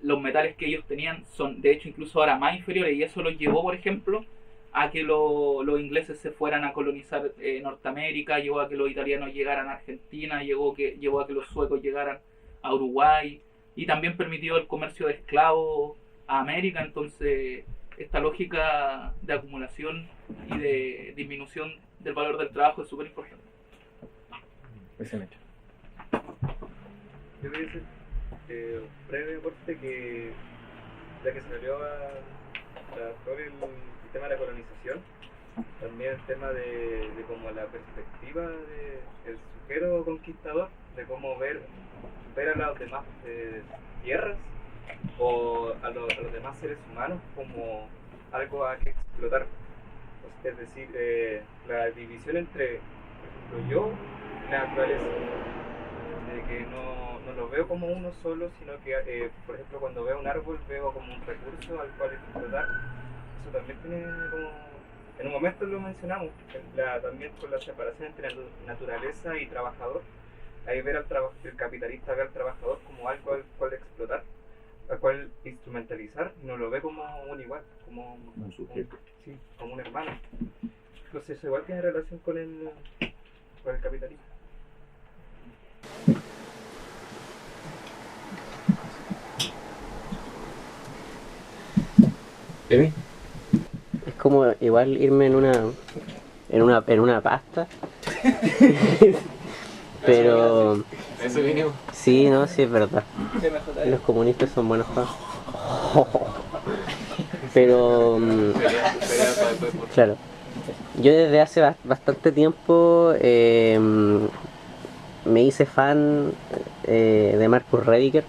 los metales que ellos tenían son de hecho incluso ahora más inferiores, y eso los llevó, por ejemplo, a que los ingleses se fueran a colonizar Norteamérica, llevó a que los italianos llegaran a Argentina, llevó a que los suecos llegaran a Uruguay, y también permitió el comercio de esclavos a América. Entonces esta lógica de acumulación y de disminución del valor del trabajo es súper importante. Excelente. Yo quería hacer breve aporte que, ya que se salió todo el tema de la colonización, también el tema de como la perspectiva del sujeto conquistador, de cómo ver a las demás tierras o a los demás seres humanos como algo a que explotar. Es decir, la división entre, por ejemplo, yo y la naturaleza, de que no lo veo como uno solo, sino que, por ejemplo, cuando veo un árbol veo como un recurso al cual explotar. Eso también tiene como, en un momento lo mencionamos, también con la separación entre naturaleza y trabajador. Ahí el capitalista ve al trabajador como algo al cual explotar, al cual instrumentalizar, no lo ve como un igual, como un sujeto. Sí, como un hermano. Entonces eso igual tiene relación con el capitalismo. ¿Emi? Es como igual irme en una pasta. Pero Eso vinimos. sí, no, sí es verdad. Los comunistas son buenos para. Pero claro, yo desde hace bastante tiempo me hice fan de Marcus Rediker,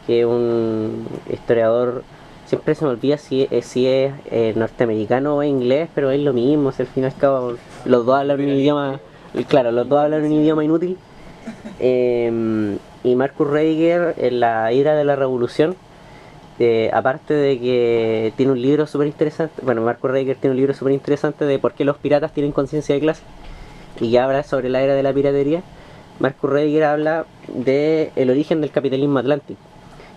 que es un historiador. Siempre se me olvida si es norteamericano o inglés, pero es lo mismo, si al fin y al cabo los dos hablan un idioma, claro, los dos hablan un idioma inútil. Y Marcus Rediker, en la ira de la revolución, aparte de que tiene un libro súper interesante, Marcus Rediker tiene un libro súper interesante de por qué los piratas tienen conciencia de clase, y que habla sobre la era de la piratería. Marcus Rediker habla del origen del capitalismo atlántico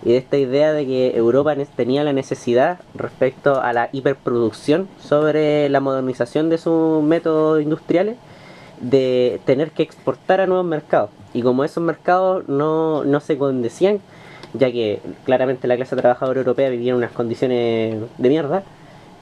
y de esta idea de que Europa tenía la necesidad, respecto a la hiperproducción sobre la modernización de sus métodos industriales, de tener que exportar a nuevos mercados, y como esos mercados no se condecían, ya que claramente la clase trabajadora europea vivía en unas condiciones de mierda,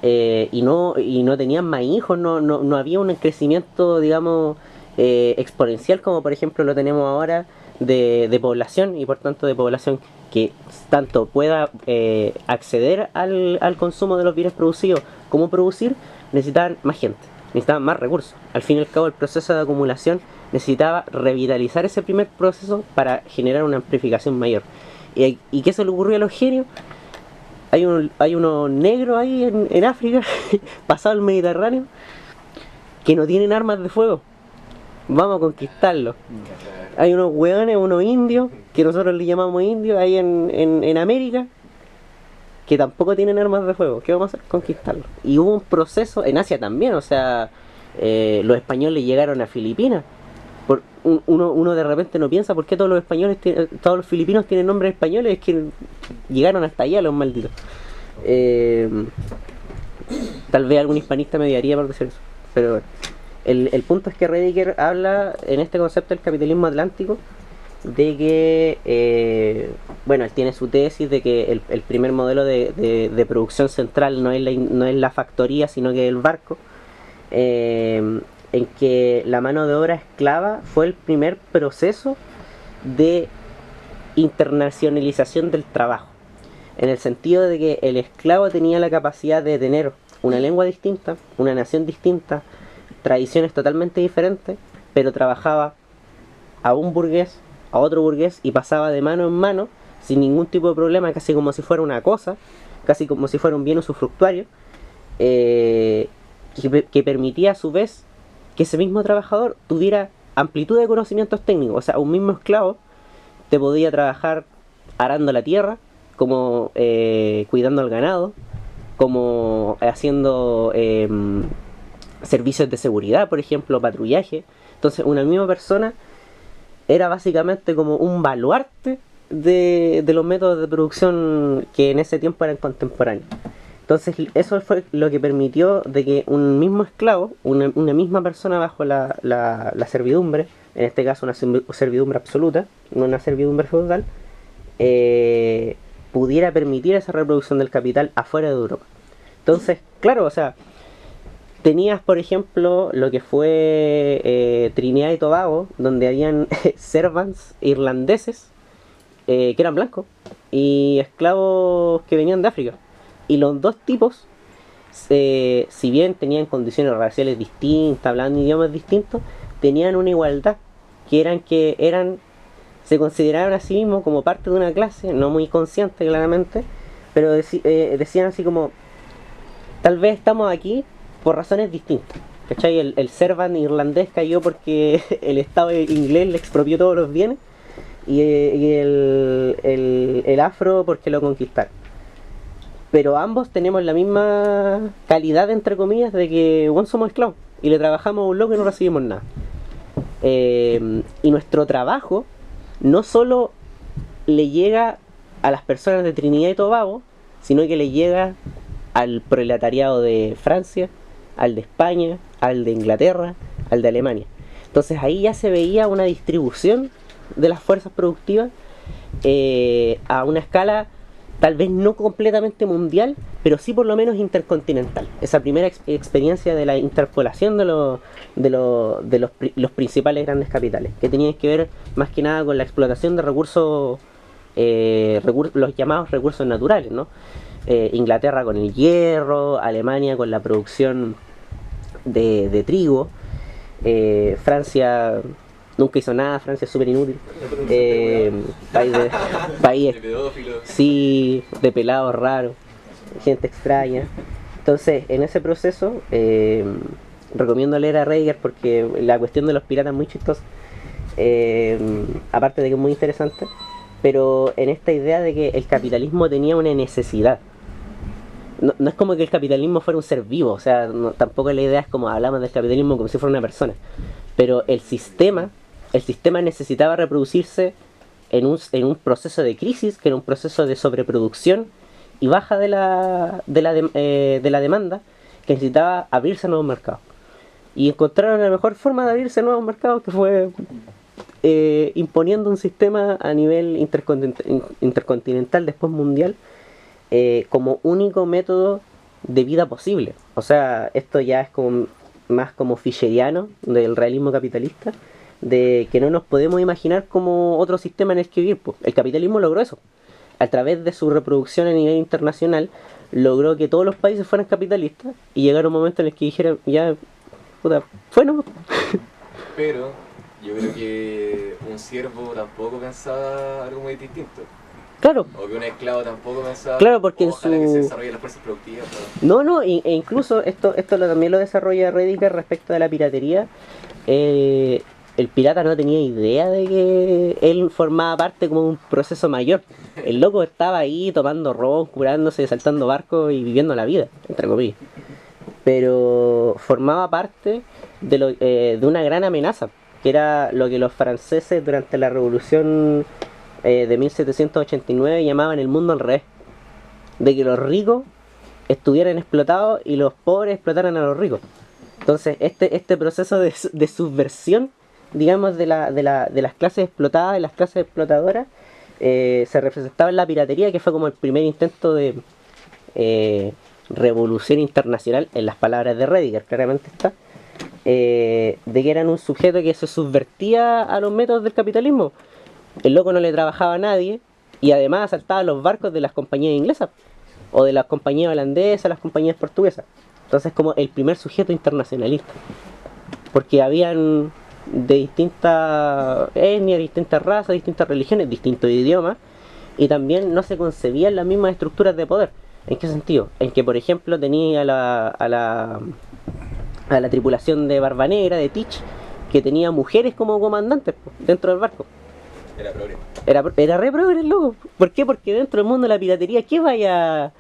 y no tenían más hijos, no había un crecimiento, digamos, exponencial como por ejemplo lo tenemos ahora de población, y por tanto de población que tanto pueda acceder al consumo de los bienes producidos como producir, necesitaban más gente, necesitaban más recursos. Al fin y al cabo, el proceso de acumulación necesitaba revitalizar ese primer proceso para generar una amplificación mayor. ¿Y qué se le ocurrió a los genios? Hay uno negro ahí en África, pasado el Mediterráneo, que no tienen armas de fuego. Vamos a conquistarlos. Hay unos hueones, unos indios, que nosotros les llamamos indios, ahí en América, que tampoco tienen armas de fuego. ¿Qué vamos a hacer? Conquistarlos. Y hubo un proceso en Asia también, o sea, los españoles llegaron a Filipinas. Uno de repente no piensa por qué todos los filipinos tienen nombres españoles, es que llegaron hasta allá los malditos. Tal vez algún hispanista me odiaría por decir eso, pero bueno. El punto es que Rediker habla en este concepto del capitalismo atlántico de que, bueno, él tiene su tesis de que el primer modelo de producción central no es la factoría, sino que el barco, en que la mano de obra esclava fue el primer proceso de internacionalización del trabajo, en el sentido de que el esclavo tenía la capacidad de tener una lengua distinta, una nación distinta, tradiciones totalmente diferentes, pero trabajaba a un burgués, a otro burgués, y pasaba de mano en mano sin ningún tipo de problema, casi como si fuera una cosa, casi como si fuera un bien usufructuario, que permitía a su vez que ese mismo trabajador tuviera amplitud de conocimientos técnicos. O sea, un mismo esclavo te podía trabajar arando la tierra, como cuidando el ganado, como haciendo servicios de seguridad, por ejemplo, patrullaje. Entonces, una misma persona era básicamente como un baluarte de los métodos de producción que en ese tiempo eran contemporáneos. Entonces, eso fue lo que permitió de que un mismo esclavo, una misma persona bajo la servidumbre, en este caso una servidumbre absoluta, no una servidumbre feudal, pudiera permitir esa reproducción del capital afuera de Europa. Entonces, claro, o sea, tenías, por ejemplo, lo que fue Trinidad y Tobago, donde habían servants irlandeses que eran blancos y esclavos que venían de África. Y los dos tipos, si bien tenían condiciones raciales distintas, hablaban idiomas distintos, tenían una igualdad, que se consideraban a sí mismos como parte de una clase, no muy consciente claramente, pero decían así como, tal vez estamos aquí por razones distintas. ¿Cachai? El servant irlandés cayó porque el Estado inglés le expropió todos los bienes, y el afro porque lo conquistaron. Pero ambos tenemos la misma calidad, entre comillas, de que bueno, somos esclavos y le trabajamos a un loco y no recibimos nada. Y nuestro trabajo no solo le llega a las personas de Trinidad y Tobago, sino que le llega al proletariado de Francia, al de España, al de Inglaterra, al de Alemania. Entonces ahí ya se veía una distribución de las fuerzas productivas a una escala tal vez no completamente mundial, pero sí por lo menos intercontinental. Esa primera experiencia de la interpolación de los principales grandes capitales, que tenían que ver más que nada con la explotación de recursos, los llamados recursos naturales, ¿no? Inglaterra con el hierro, Alemania con la producción de trigo, Francia nunca hizo nada, Francia es súper inútil, país sí, de pelados raros, gente extraña. Entonces en ese proceso recomiendo leer a Rediker porque la cuestión de los piratas es muy chistosa, aparte de que es muy interesante, pero en esta idea de que el capitalismo tenía una necesidad. No es como que el capitalismo fuera un ser vivo, o sea, tampoco la idea es como hablamos del capitalismo como si fuera una persona, pero el sistema necesitaba reproducirse en un proceso de crisis, que era un proceso de sobreproducción y baja de la demanda, que necesitaba abrirse a nuevos mercados. Y encontraron la mejor forma de abrirse a nuevos mercados, que fue imponiendo un sistema a nivel intercontinental, después mundial, como único método de vida posible. O sea, esto ya es como más como fischeriano del realismo capitalista, de que no nos podemos imaginar como otro sistema en el que vivir. Pues. El capitalismo logró eso. A través de su reproducción a nivel internacional, logró que todos los países fueran capitalistas y llegar un momento en el que dijeran, ya, puta, fue no. Pero yo creo que un siervo tampoco pensaba algo muy distinto. Claro. O que un esclavo tampoco pensaba. Claro, porque en ojalá que se su... desarrolle las fuerzas productivas. ¿No? No, e incluso esto también lo desarrolla Rediker respecto de la piratería. El pirata no tenía idea de que él formaba parte como un proceso mayor. El loco estaba ahí tomando ron, curándose, saltando barcos y viviendo la vida, entre comillas. Pero formaba parte de una gran amenaza, que era lo que los franceses durante la revolución de 1789 llamaban el mundo al revés. De que los ricos estuvieran explotados y los pobres explotaran a los ricos. Entonces este proceso de subversión, digamos, de las clases explotadas y las clases explotadoras se representaba en la piratería, que fue como el primer intento de revolución internacional, en las palabras de Rediker, claramente está, de que eran un sujeto que se subvertía a los métodos del capitalismo. El loco no le trabajaba a nadie y además asaltaba los barcos de las compañías inglesas o de las compañías holandesas, las compañías portuguesas. Entonces como el primer sujeto internacionalista, porque habían de distintas etnias, distintas razas, distintas religiones, distintos idiomas, y también no se concebían las mismas estructuras de poder. ¿En qué sentido? En que, por ejemplo, tenía a la tripulación de Barba Negra, de Teach, que tenía mujeres como comandantes dentro del barco. Era progre. Era re progre el loco. ¿Por qué? Porque dentro del mundo de la piratería, ¿qué vaya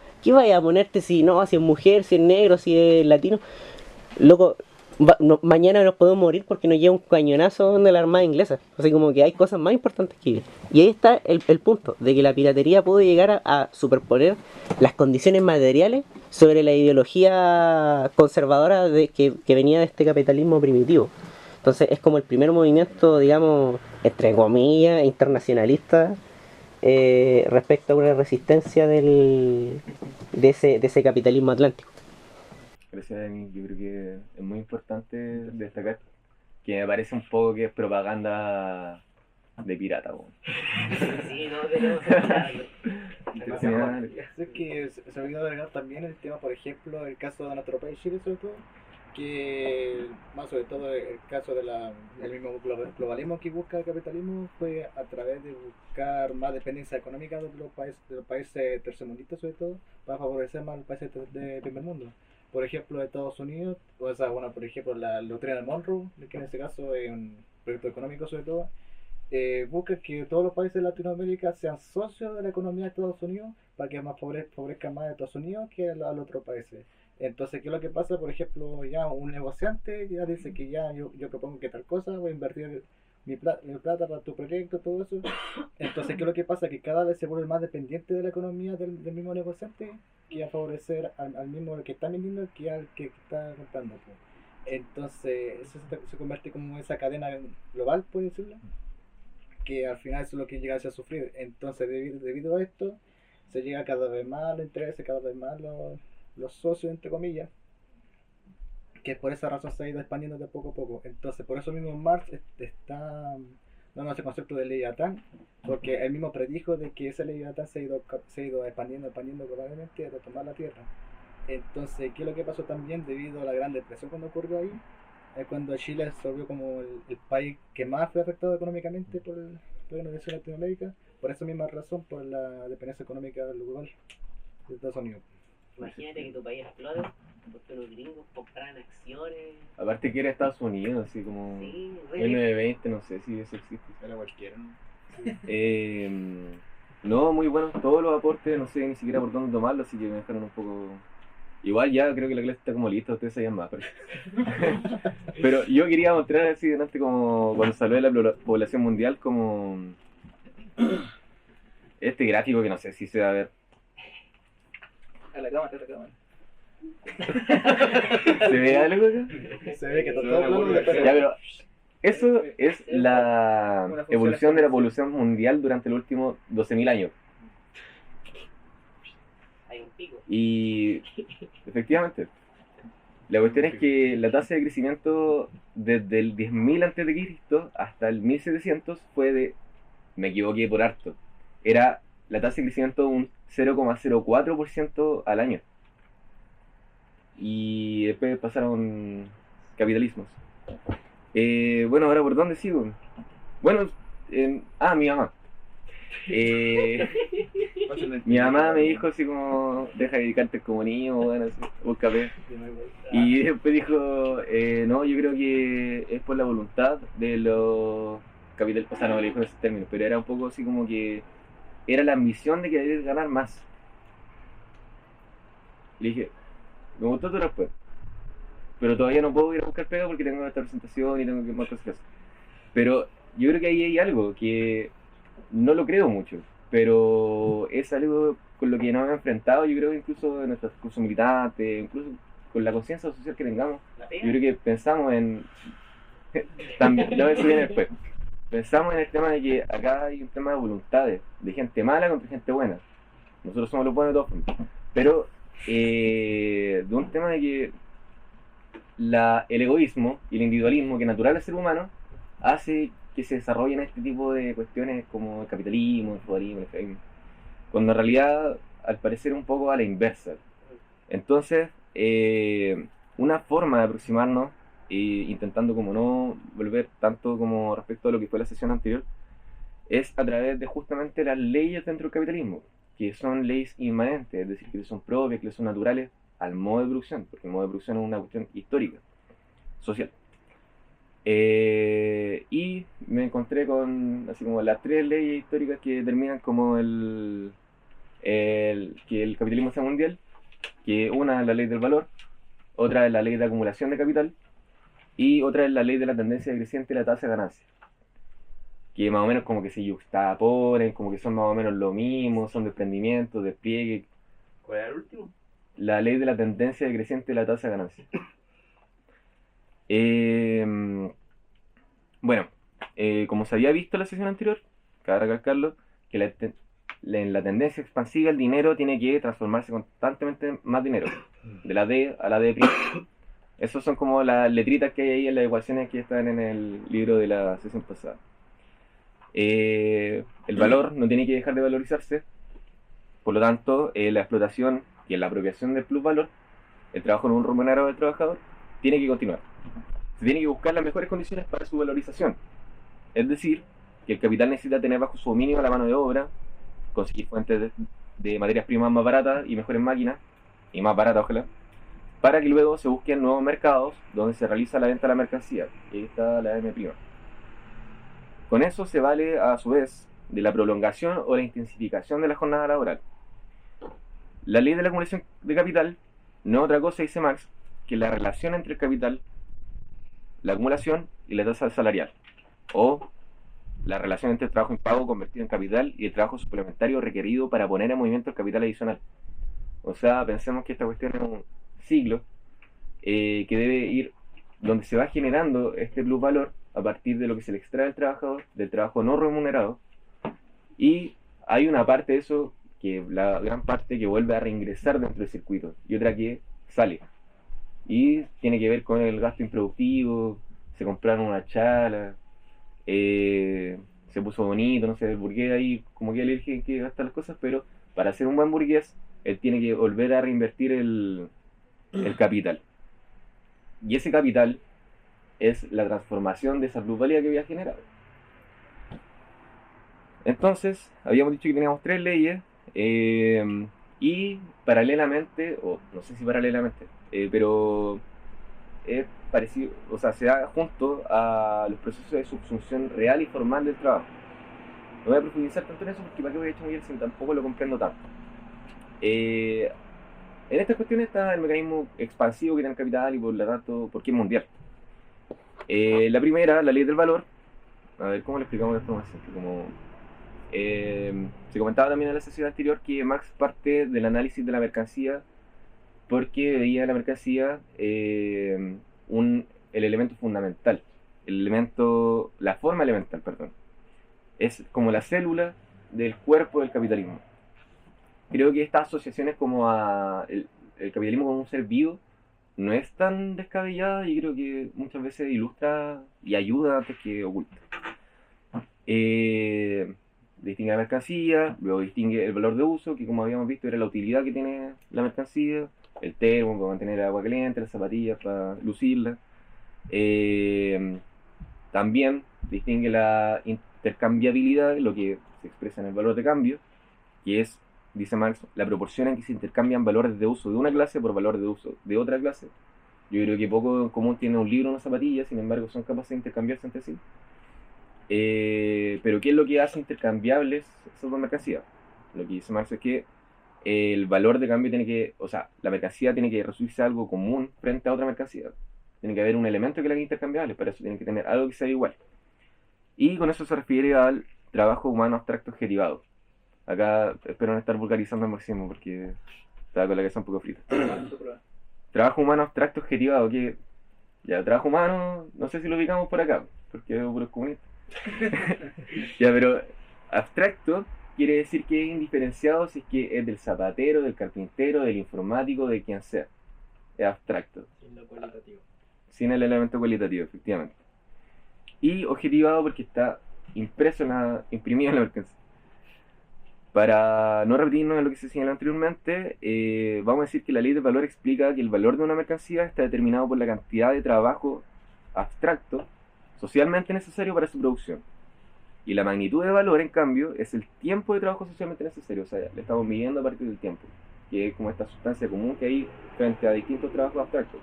a ponerte si no, si es mujer, si es negro, si es latino? Loco, mañana nos podemos morir porque nos lleva un cañonazo de la Armada Inglesa. Así como que hay cosas más importantes que ir. Y ahí está el punto, de que la piratería pudo llegar a superponer las condiciones materiales sobre la ideología conservadora que venía de este capitalismo primitivo. Entonces es como el primer movimiento, digamos, entre comillas, internacionalista respecto a una resistencia de ese capitalismo atlántico. Gracias a mí, yo creo que es muy importante destacar que me parece un poco que es propaganda de pirata. Sí, no tenemos que hablarlo. Es que se olvidó agregar también el tema, por ejemplo, el caso de nuestro país, Chile, sobre todo, que más sobre todo el caso del mismo globalismo que busca el capitalismo fue a través de buscar más dependencia económica de los países tercermundistas, sobre todo, para favorecer más los países de primer mundo. Por ejemplo, Estados Unidos, o sea, bueno, por ejemplo, la doctrina de Monroe, que en este caso es un proyecto económico sobre todo, busca que todos los países de Latinoamérica sean socios de la economía de Estados Unidos para que más favorezcan más a Estados Unidos que a los otros países. Entonces, ¿qué es lo que pasa? Por ejemplo, ya un negociante ya dice que ya yo propongo que tal cosa, voy a invertir mi plata para tu proyecto, todo eso. Entonces, ¿qué es lo que pasa? Que cada vez se vuelve más dependiente de la economía del mismo negociante, que a favorecer al mismo que está vendiendo que al que está comprando. Pues. Entonces, eso se convierte como esa cadena global, puede decirlo, que al final eso es lo que llega a sufrir. Entonces, debido a esto, se llega cada vez más a los intereses, cada vez más los socios, entre comillas, que por esa razón se ha ido expandiendo de poco a poco. Entonces, por eso mismo Marx está dando ese concepto de Leviatán, porque él mismo predijo de que ese Leviatán se ha ido expandiendo probablemente hasta tomar la Tierra. Entonces, ¿qué es lo que pasó también debido a la Gran Depresión cuando ocurrió ahí? Es cuando Chile se volvió como el país que más fue afectado económicamente por la Universidad de Latinoamérica, por esa misma razón, por la dependencia económica global de Estados Unidos. Imagínate que tu país explote porque los gringos compraran acciones. Aparte que era Estados Unidos, así como Sí, 1920, no sé si eso existe. Era cualquiera, ¿no? No, muy bueno, todos los aportes, no sé ni siquiera por dónde tomarlos, así que me dejaron un poco... Igual ya creo que la clase está como lista, ustedes sabían más. Pero yo quería mostrar así delante como cuando salió de la población mundial como este gráfico que no sé si se va a ver. A la cámara, a la cámara. ¿Se ve algo acá? Se ve que está No, todo me plano acuerdo de de Ya, pero eso es la evolución de la población mundial durante los últimos 12.000 años. Hay un pico. Y efectivamente, la cuestión es que la tasa de crecimiento desde el 10.000 antes de Cristo hasta el 1700 fue de, me equivoqué por harto, era la tasa de crecimiento un 0,04% al año. Y después pasaron capitalismos. Bueno, ahora ¿por dónde sigo? Bueno, mi mamá. Mi mamá me dijo así como, deja de dedicarte al comunismo, bueno, así, busca pe. Y después dijo, no, yo creo que es por la voluntad de los capitalistas, o sea, no le dijo en esos términos, pero era un poco así como que era la ambición de querer ganar más. Le dije, me gustó tu respuesta, pero todavía no puedo ir a buscar pega porque tengo esta presentación y tengo que más cosas que hacer. Pero yo creo que ahí hay algo que no lo creo mucho, pero es algo con lo que nos hemos enfrentado, yo creo que incluso en nuestros cursos militantes, incluso con la conciencia social que tengamos, yo creo que pensamos en... también, ya eso viene después. Pensamos en el tema de que acá hay un tema de voluntades, de gente mala contra gente buena. Nosotros somos los buenos de todos, pero de un tema de que el egoísmo y el individualismo que es natural al ser humano hace que se desarrollen este tipo de cuestiones como el capitalismo, el feudalismo, el feudalismo, cuando en realidad al parecer un poco a la inversa. Entonces, una forma de aproximarnos, intentando como no volver tanto como respecto a lo que fue la sesión anterior, es a través de justamente las leyes dentro del capitalismo, que son leyes inmanentes, es decir, que son propias, que son naturales al modo de producción, porque el modo de producción es una cuestión histórica, social. Y me encontré con así como las 3 leyes históricas que determinan como que el capitalismo sea mundial, que una es la ley del valor, otra es la ley de acumulación de capital y otra es la ley de la tendencia decreciente y la tasa de ganancia, que más o menos como que se yuxtaponen, como que son más o menos lo mismo, son desprendimientos, despliegue. ¿Cuál era el último? La ley de la tendencia decreciente y la tasa de ganancia. Bueno, como se había visto en la sesión anterior, cabe recalcarlo, que en la tendencia expansiva el dinero tiene que transformarse constantemente en más dinero, de la D a la D'. Esas son como las letritas que hay ahí en las ecuaciones que están en el libro de la sesión pasada. El valor no tiene que dejar de valorizarse, por lo tanto, la explotación y la apropiación del plusvalor, el trabajo no remunerado del trabajador, tiene que continuar. Se tiene que buscar las mejores condiciones para su valorización. Es decir, que el capital necesita tener bajo su dominio la mano de obra, conseguir fuentes de materias primas más baratas y mejores máquinas, y más baratas ojalá, para que luego se busquen nuevos mercados donde se realiza la venta de la mercancía, y ahí está la M'. Con eso se vale a su vez de la prolongación o la intensificación de la jornada laboral. La ley de la acumulación de capital no es otra cosa, dice Marx, que la relación entre el capital, la acumulación y la tasa salarial, o la relación entre el trabajo impago convertido en capital y el trabajo suplementario requerido para poner en movimiento el capital adicional. O sea, pensemos que esta cuestión es un ciclo que debe ir donde se va generando este plusvalor a partir de lo que se le extrae al trabajador, del trabajo no remunerado, y hay una parte de eso, que la gran parte que vuelve a reingresar dentro del circuito, y otra que sale, y tiene que ver con el gasto improductivo, se compraron una chala, se puso bonito, no sé, el burgués ahí como que elige que gasta las cosas, pero para ser un buen burgués, él tiene que volver a reinvertir el capital. Y ese capital es la transformación de esa plusvalía que había generado. Entonces, habíamos dicho que teníamos 3 leyes, y paralelamente, o no sé si paralelamente, pero es parecido, o sea, se da junto a los procesos de subsunción real y formal del trabajo. No voy a profundizar tanto en eso porque para qué voy a echar un si tampoco lo comprendo tanto. En estas cuestiones está el mecanismo expansivo que tiene el capital y por lo tanto, ¿por qué es mundial? La primera, la ley del valor. A ver, ¿cómo le explicamos de forma simple? Como, se comentaba también en la sesión anterior que Marx parte del análisis de la mercancía porque veía en la mercancía el elemento fundamental, la forma elemental, perdón. Es como la célula del cuerpo del capitalismo. Creo que estas asociaciones como el capitalismo como un ser vivo no es tan descabellada y creo que muchas veces ilustra y ayuda antes que oculta. Distingue la mercancía, luego distingue el valor de uso, que como habíamos visto era la utilidad que tiene la mercancía, el termo para mantener el agua caliente, las zapatillas para lucirla. También distingue la intercambiabilidad, lo que se expresa en el valor de cambio, que es, dice Marx, la proporción en que se intercambian valores de uso de una clase por valores de uso de otra clase. Yo creo que poco en común tiene un libro o una zapatilla, sin embargo son capaces de intercambiarse entre sí. Pero ¿qué es lo que hace intercambiables esas dos mercancías? Lo que dice Marx es que el valor de cambio tiene que, o sea, la mercancía tiene que reducirse a algo común frente a otra mercancía. Tiene que haber un elemento que la haga intercambiable, para eso tiene que tener algo que sea igual. Y con eso se refiere al trabajo humano abstracto objetivado. Acá espero no estar vulgarizando al máximo porque estaba con la cabeza un poco frita. Trabajo humano abstracto objetivado, que ya, trabajo humano, no sé si lo ubicamos por acá, porque es puro comunista. Ya, pero abstracto quiere decir que es indiferenciado si es que es del zapatero, del carpintero, del informático, de quien sea. Es abstracto. Sin lo cualitativo. Sin el elemento cualitativo, efectivamente. Y objetivado porque está imprimido en la mercancía. Para no repetirnos en lo que se señaló anteriormente, vamos a decir que la ley del valor explica que el valor de una mercancía está determinado por la cantidad de trabajo abstracto socialmente necesario para su producción. Y la magnitud de valor, en cambio, es el tiempo de trabajo socialmente necesario. O sea, le estamos midiendo a partir del tiempo, que es como esta sustancia común que hay frente a distintos trabajos abstractos.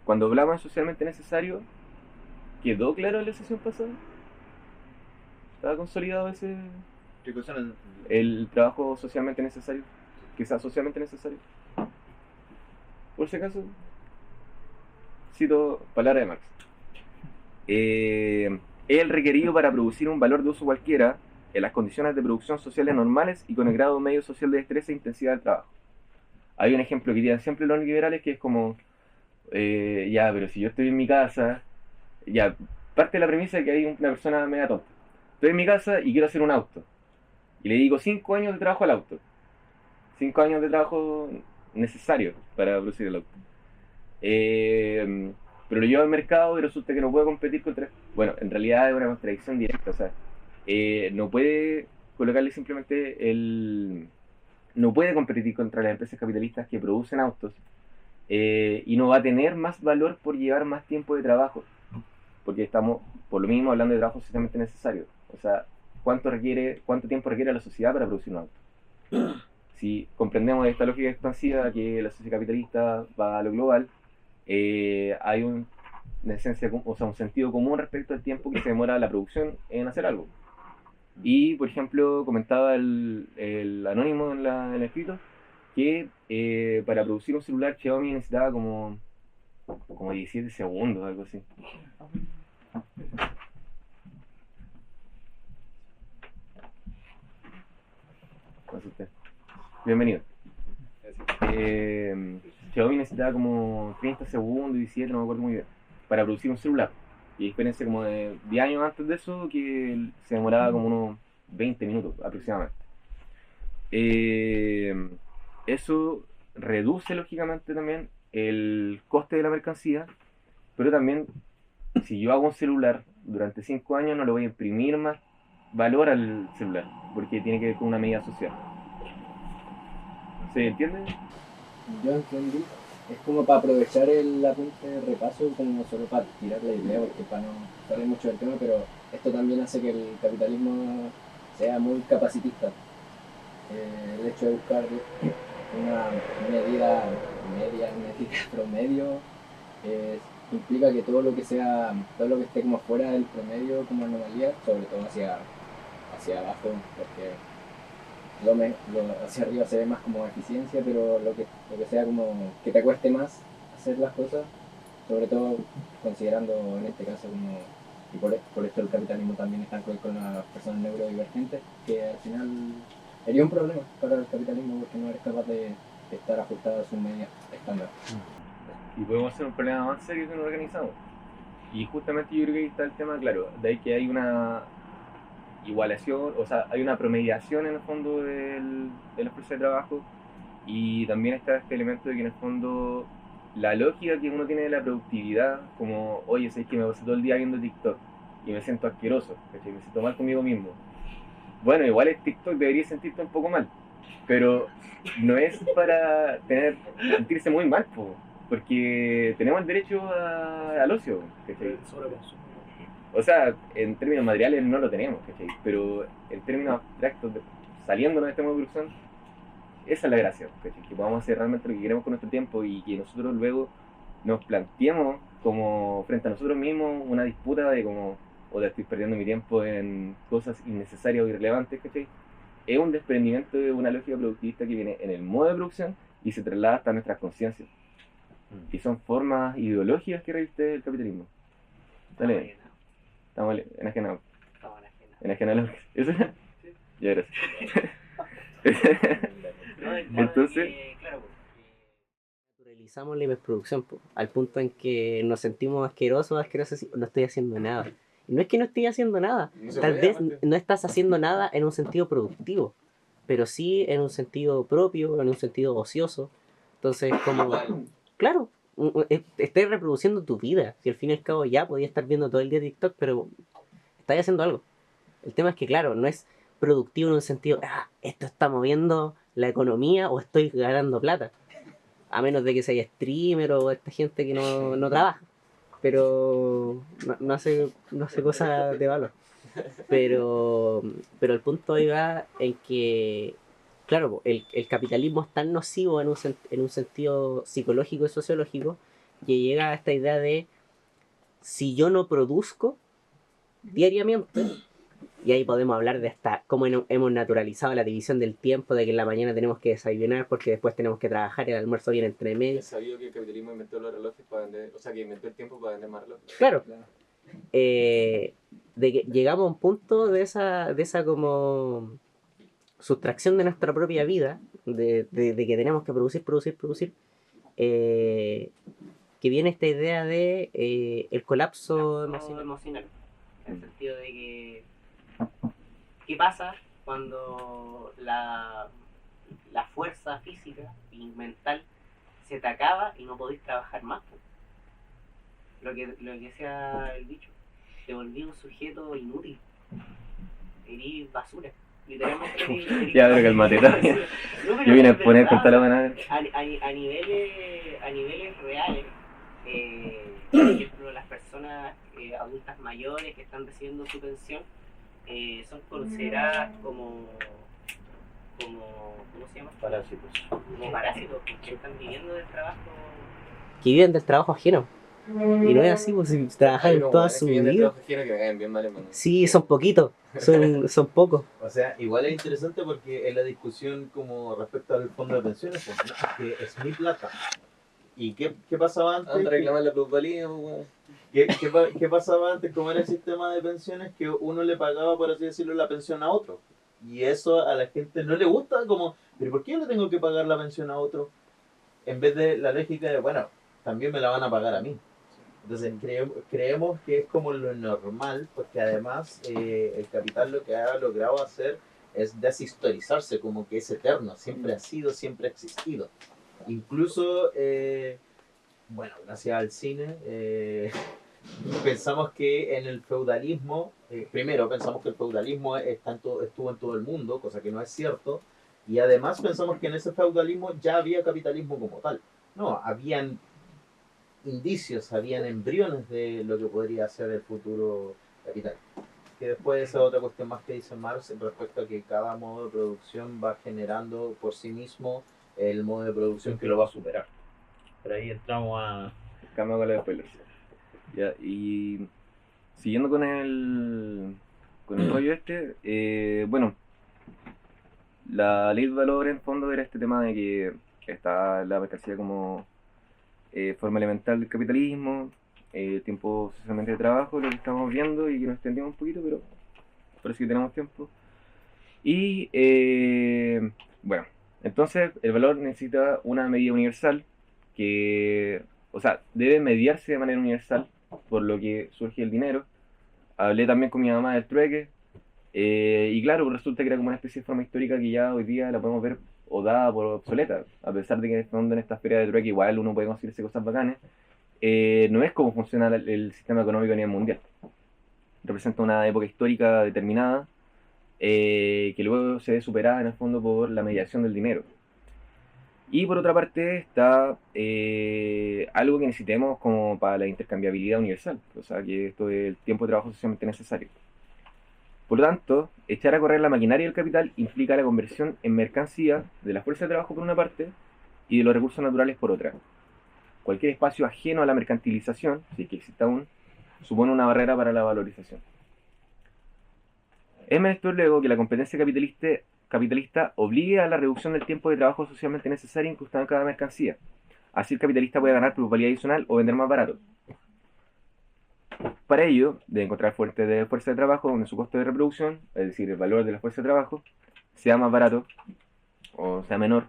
Cuando hablamos de socialmente necesario, ¿quedó claro en la sesión pasada? ¿Estaba consolidado ese ¿Qué cosa no? el trabajo socialmente necesario? Que sea socialmente necesario. Por si acaso, cito palabras de Marx. Es el requerido para producir un valor de uso cualquiera en las condiciones de producción sociales normales y con el grado medio social de destreza e intensidad del trabajo. Hay un ejemplo que tienen siempre los liberales que es como, ya, pero si yo estoy en mi casa, ya, parte de la premisa de que hay una persona media tonta. Estoy en mi casa y quiero hacer un auto. Y le digo 5 años de trabajo al auto. 5 años de trabajo necesario para producir el auto. Pero lo llevo al mercado y resulta que no puedo competir contra... Bueno, en realidad es una contradicción directa. O sea, no puede colocarle simplemente el... No puede competir contra las empresas capitalistas que producen autos. Y no va a tener más valor por llevar más tiempo de trabajo. Porque estamos, por lo mismo, hablando de trabajo socialmente necesario. O sea, ¿cuánto tiempo requiere la sociedad para producir un auto? Si comprendemos esta lógica expansiva que la sociedad capitalista va a lo global, hay una esencia, o sea, un sentido común respecto al tiempo que se demora la producción en hacer algo. Y, por ejemplo, comentaba el anónimo en el escrito que para producir un celular Xiaomi necesitaba como 17 segundos, algo así. Bienvenido. Xiaomi necesitaba como 30 segundos, 17, no me acuerdo muy bien, para producir un celular. Y experiencia como de 10 años antes de eso, que se demoraba como unos 20 minutos aproximadamente. Eso reduce lógicamente también el coste de la mercancía, pero también si yo hago un celular durante 5 años no le voy a imprimir más valor al celular, porque tiene que ver con una medida social. ¿Se entiende? Yo entendí. Es como para aprovechar el apunte de repaso, como solo para tirar la idea, porque para no saber mucho del tema, pero esto también hace que el capitalismo sea muy capacitista. El hecho de buscar una medida promedio implica que todo lo que esté como fuera del promedio como anomalía, sobre todo hacia abajo, porque hacia arriba se ve más como eficiencia, pero lo que sea como que te cueste más hacer las cosas, sobre todo considerando en este caso como, y por esto el capitalismo también está con las personas neurodivergentes, que al final sería un problema para el capitalismo porque no eres capaz de estar ajustado a sus medidas estándar. Y podemos hacer un problema más serio que nos organizamos. Y justamente yo creo que ahí está el tema, claro, de ahí que hay una igualación, o sea, hay una promediación en el fondo de la fuerza de trabajo, Y también está este elemento de que en el fondo la lógica que uno tiene de la productividad, como, oye, sé que me paso todo el día viendo TikTok y me siento asqueroso, ¿cachai? Me siento mal conmigo mismo. Bueno, igual el TikTok debería sentirte un poco mal, pero no es para sentirse muy mal, po, porque tenemos el derecho al ocio, ¿cachai? Sobreconsumo. O sea, en términos materiales no lo tenemos, ¿cachai? Pero en términos abstractos, saliéndonos de este modo de producción, esa es la gracia, ¿cachai? Que podamos hacer realmente lo que queremos con nuestro tiempo y que nosotros luego nos planteemos como frente a nosotros mismos una disputa de como, o estoy perdiendo mi tiempo en cosas innecesarias o irrelevantes, ¿cachai? Es un desprendimiento de una lógica productivista que viene en el modo de producción y se traslada hasta nuestras conciencias. Y son formas ideológicas que reviste el capitalismo. Dale, estamos enajenados. Enajenados. ¿Eso? Ya, gracias. Entonces, claro, naturalizamos la hiperproducción al punto en que nos sentimos asquerosos y no estoy haciendo nada. Y no es que no esté haciendo nada, No se tal puede, vez aparte. no estás haciendo nada en un sentido productivo, pero sí en un sentido propio, en un sentido ocioso. Entonces, como, Igual. claro, estás reproduciendo tu vida. Si al fin y al cabo ya podías estar viendo todo el día TikTok, pero estás haciendo algo. El tema es que, claro, no es productivo en un sentido, esto está moviendo la economía o estoy ganando plata. A menos de que sea streamer o esta gente que no trabaja. Pero no hace cosas de valor. Pero el punto ahí va en que, claro, el capitalismo es tan nocivo en un sentido psicológico y sociológico que llega a esta idea de si yo no produzco diariamente, y ahí podemos hablar de hasta cómo hemos naturalizado la división del tiempo, de que en la mañana tenemos que desayunar porque después tenemos que trabajar y el almuerzo viene entre medio. Es sabido que el capitalismo inventó los relojes para vender, o sea, que inventó el tiempo para vender más relojes. Claro. De que llegamos a un punto de esa como sustracción de nuestra propia vida, de que tenemos que producir, que viene esta idea de el colapso emocional, en el sentido de que ¿qué pasa cuando la fuerza física y mental se te acaba y no podéis trabajar más? Lo que sea el dicho, te volví un sujeto inútil, eres basura, literalmente. Ya, pero calmate, también. Yo vine a poner con tal manera. A niveles reales, por ejemplo, las personas adultas mayores que están recibiendo su pensión son consideradas como ¿cómo se llama? Parásitos. Como parásitos, porque están viviendo del trabajo. Que viven del trabajo ajeno. Y no es así, pues si trabajan toda su vida. Que me caen bien mal, hermano. Sí, son poquitos, son pocos. O sea, igual es interesante porque en la discusión como respecto al fondo de pensiones, pues, ¿no? Que es mi plata. ¿Y qué pasaba antes? Anda a reclamar la plusvalía, weón. ¿Qué pasaba antes? ¿Cómo era el sistema de pensiones? Que uno le pagaba, por así decirlo, la pensión a otro. Y eso a la gente no le gusta, como, ¿pero por qué yo le tengo que pagar la pensión a otro? En vez de la lógica de, bueno, también me la van a pagar a mí. Entonces creemos que es como lo normal, porque además el capital lo que ha logrado hacer es deshistorizarse, como que es eterno, siempre ha sido, siempre ha existido. Incluso, bueno, gracias al cine, pensamos que en el feudalismo, primero pensamos que el feudalismo estuvo en todo el mundo, cosa que no es cierto, y además pensamos que en ese feudalismo ya había capitalismo como tal. No, habían indicios, habían embriones de lo que podría ser el futuro capital. Que después esa es otra cuestión más que dice Marx respecto a que cada modo de producción va generando por sí mismo el modo de producción que lo va a superar. Pero ahí entramos a... Cambio con los spoilers. Ya, y siguiendo con el rollo bueno, la ley del valor en fondo era este tema de que está la mercancía como forma elemental del capitalismo, tiempo socialmente de trabajo, lo que estamos viendo y que nos extendimos un poquito, pero por eso que tenemos tiempo. Y bueno, entonces el valor necesita una medida universal que, o sea, debe mediarse de manera universal, por lo que surge el dinero. Hablé también con mi mamá del trueque, y claro, resulta que era como una especie de forma histórica que ya hoy día la podemos ver o dada por obsoleta, a pesar de que en esta feria de trueque igual uno puede conseguirse cosas bacanas. No es como funciona el sistema económico a nivel mundial. Representa una época histórica determinada que luego se ve superada en el fondo por la mediación del dinero. Y por otra parte está algo que necesitemos como para la intercambiabilidad universal, o sea que esto es el tiempo de trabajo socialmente necesario. Por lo tanto, echar a correr la maquinaria del capital implica la conversión en mercancía de la fuerza de trabajo por una parte y de los recursos naturales por otra. Cualquier espacio ajeno a la mercantilización, si es que existe aún, supone una barrera para la valorización. Es menester luego que la competencia capitalista obligue a la reducción del tiempo de trabajo socialmente necesario incrustado en cada mercancía. Así el capitalista puede ganar plusvalía adicional o vender más barato. Para ello, debe encontrar fuentes de fuerza de trabajo donde su costo de reproducción, es decir, el valor de la fuerza de trabajo, sea más barato o sea menor.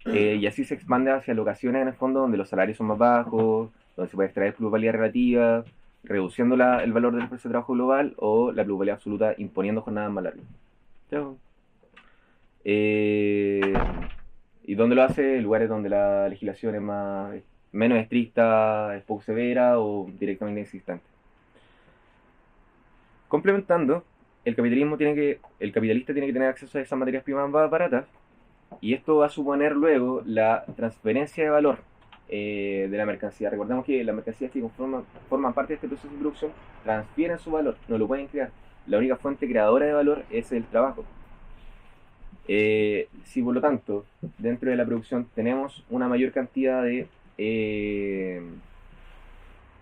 Y así se expande hacia locaciones en el fondo donde los salarios son más bajos, donde se puede extraer plusvalía relativa, reduciendo el valor de la fuerza de trabajo global o la plusvalía absoluta imponiendo jornadas más largas. ¿Y dónde lo hace? En lugares donde la legislación es menos estricta, es poco severa o directamente inexistente. Complementando, el capitalista tiene que tener acceso a esas materias primas más baratas, y esto va a suponer luego la transferencia de valor de la mercancía. Recordemos que las mercancías que forman parte de este proceso de producción transfieren su valor, no lo pueden crear. La única fuente creadora de valor es el trabajo. Si por lo tanto dentro de la producción tenemos una mayor cantidad de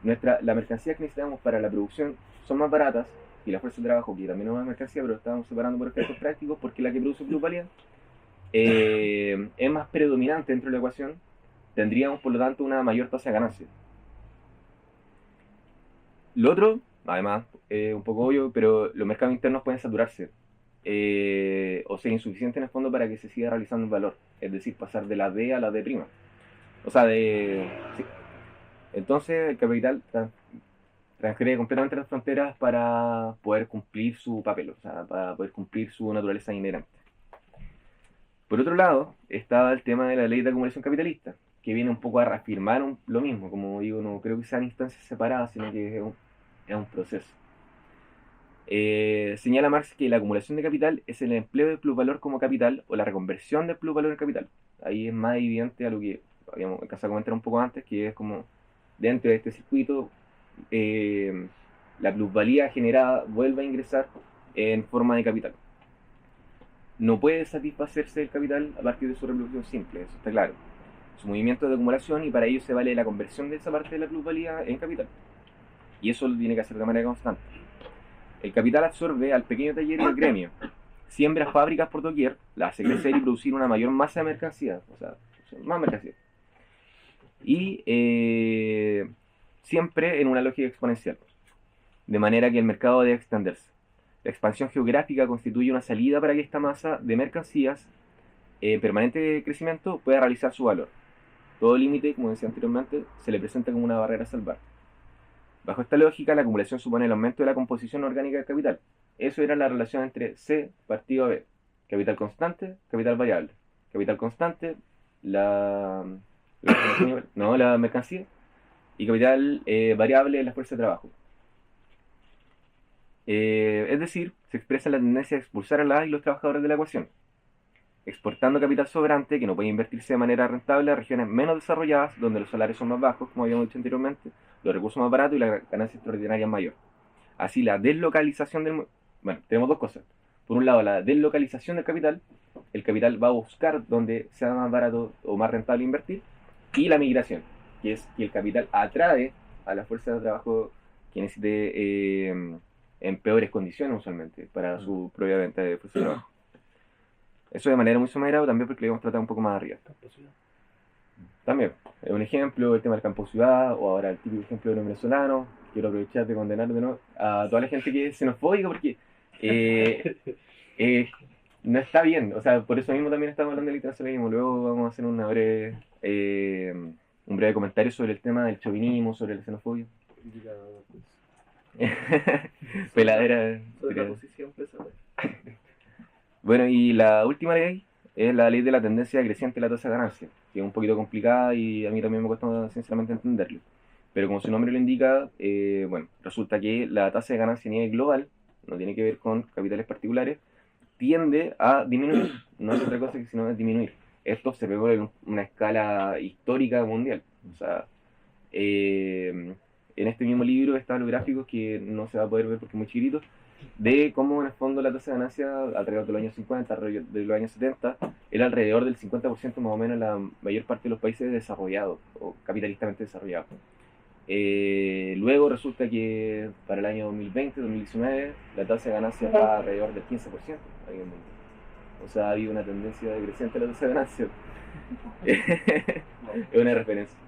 la mercancía que necesitamos para la producción son más baratas, y la fuerza de trabajo, que también es una mercancía, pero estamos separando por efectos prácticos porque la que produce plusvalía es más predominante dentro de la ecuación, tendríamos por lo tanto una mayor tasa de ganancia. Lo otro, además, un poco obvio, pero los mercados internos pueden saturarse o ser insuficientes en el fondo para que se siga realizando un valor, es decir, pasar de la D a la D'. O sea, sí. Entonces el capital transgrede completamente las fronteras para poder cumplir su papel, o sea, para poder cumplir su naturaleza inherente. Por otro lado, está el tema de la ley de acumulación capitalista, que viene un poco a reafirmar lo mismo. Como digo, no creo que sean instancias separadas, sino que es un proceso. Señala Marx que la acumulación de capital es el empleo de plusvalor como capital o la reconversión del plusvalor en capital. Ahí es más evidente a lo que habíamos alcanzado a comentar un poco antes, que es como dentro de este circuito la plusvalía generada vuelve a ingresar en forma de capital. No puede satisfacerse el capital a partir de su reproducción simple, eso está claro. Su movimiento de acumulación, y para ello se vale la conversión de esa parte de la plusvalía en capital. Y eso lo tiene que hacer de manera constante. El capital absorbe al pequeño taller y al gremio, siembra fábricas por doquier, las hace crecer y producir una mayor masa de mercancía, o sea, más mercancía. Y siempre en una lógica exponencial, de manera que el mercado debe extenderse. La expansión geográfica constituye una salida para que esta masa de mercancías permanente crecimiento pueda realizar su valor. Todo límite, como decía anteriormente, se le presenta como una barrera a salvar. Bajo esta lógica, la acumulación supone el aumento de la composición orgánica del capital. Eso era la relación entre C partido a B. Capital constante, capital variable. Capital constante, la mercancía, y capital variable, la fuerza de trabajo. Es decir, se expresa la tendencia a expulsar a las y los trabajadores de la ecuación, exportando capital sobrante que no puede invertirse de manera rentable a regiones menos desarrolladas, donde los salarios son más bajos, como habíamos dicho anteriormente, los recursos más baratos y la ganancia extraordinaria mayor. Así, la deslocalización bueno, tenemos dos cosas. Por un lado, la deslocalización del capital. El capital va a buscar donde sea más barato o más rentable invertir. Y la migración, que es que el capital atrae a la fuerza de trabajo que necesite en peores condiciones usualmente para su propia venta de fuerza de trabajo. Eso de manera muy somera, también porque lo hemos tratado un poco más arriba. También, un ejemplo, el tema del campo ciudad, o ahora el típico ejemplo de los venezolanos. Quiero aprovechar de condenar de nuevo a toda la gente que es xenofóbica, porque no está bien. O sea, por eso mismo también estamos hablando del internacionalismo. Luego vamos a hacer un breve comentario sobre el tema del chauvinismo, sobre la xenofobia. Peladera. Sobre la posición pesada. Bueno, y la última ley es la ley de la tendencia creciente de la tasa de ganancia, que es un poquito complicada y a mí también me cuesta sinceramente entenderlo. Pero como su nombre lo indica, bueno, resulta que la tasa de ganancia a nivel global, no tiene que ver con capitales particulares, tiende a disminuir, no es otra cosa que sino disminuir. Esto se ve en una escala histórica mundial. O sea, en este mismo libro están los gráficos que no se va a poder ver porque es muy chiquitito, de cómo en el fondo la tasa de ganancia alrededor de los años 50, alrededor de los años 70, era alrededor del 50% más o menos en la mayor parte de los países desarrollados o capitalistamente desarrollados. Luego resulta que para el año 2020-2019 la tasa de ganancia está alrededor del 15% a nivel mundial. O sea, ha habido una tendencia decreciente de la tasa de ganancia. Es una referencia.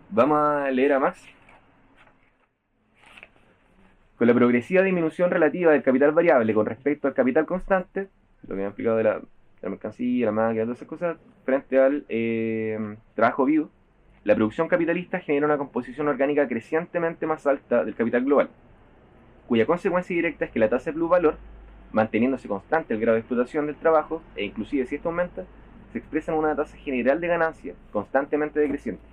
Vamos a leer a Marx. Con la progresiva disminución relativa del capital variable con respecto al capital constante, lo que me ha explicado de la mercancía, la máquina, todas esas cosas, frente al trabajo vivo, la producción capitalista genera una composición orgánica crecientemente más alta del capital global, cuya consecuencia directa es que la tasa de plusvalor, manteniéndose constante el grado de explotación del trabajo, e inclusive si esto aumenta, se expresa en una tasa general de ganancia constantemente decreciente.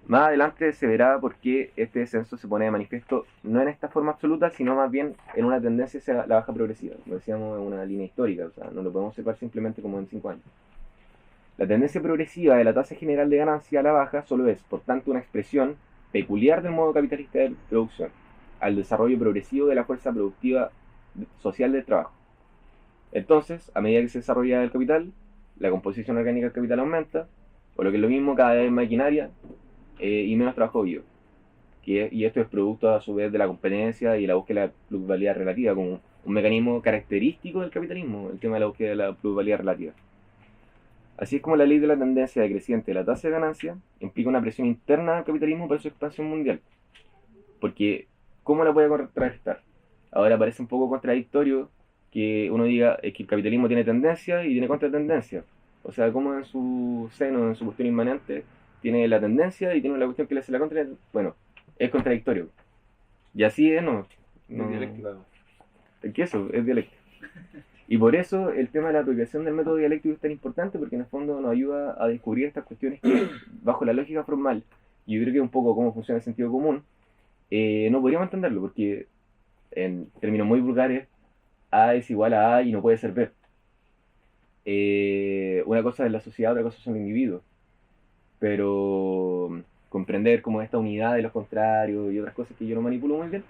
Más adelante se verá por qué este descenso se pone de manifiesto no en esta forma absoluta, sino más bien en una tendencia hacia la baja progresiva. Lo decíamos en una línea histórica, o sea, no lo podemos observar simplemente como en 5 años. La tendencia progresiva de la tasa general de ganancia a la baja solo es, por tanto, una expresión peculiar del modo capitalista de producción, al desarrollo progresivo de la fuerza productiva social del trabajo. Entonces, a medida que se desarrolla el capital, la composición orgánica del capital aumenta, o lo que es lo mismo, cada vez maquinaria y menos trabajo vivo. Y esto es producto a su vez de la competencia y la búsqueda de la plusvalía relativa, como un mecanismo característico del capitalismo, el tema de la búsqueda de la plusvalía relativa. Así es como la ley de la tendencia decreciente de la tasa de ganancia implica una presión interna al capitalismo para su expansión mundial. Porque, ¿cómo la puede contrarrestar? Ahora parece un poco contradictorio que uno diga que el capitalismo tiene tendencia y tiene contratendencia. O sea, como en su seno, en su cuestión inmanente, tiene la tendencia y tiene la cuestión que le hace la contra. Bueno, es contradictorio. Y así es, ¿no? Es dialéctica. Es que eso, es dialéctica. Y por eso el tema de la aplicación del método dialéctico es tan importante, porque en el fondo nos ayuda a descubrir estas cuestiones que, bajo la lógica formal, y yo creo que un poco cómo funciona el sentido común, no podríamos entenderlo, porque en términos muy vulgares, A es igual a A y no puede ser B. Una cosa es la sociedad, otra cosa son los individuos. Pero comprender como esta unidad de los contrarios y otras cosas que yo no manipulo muy bien,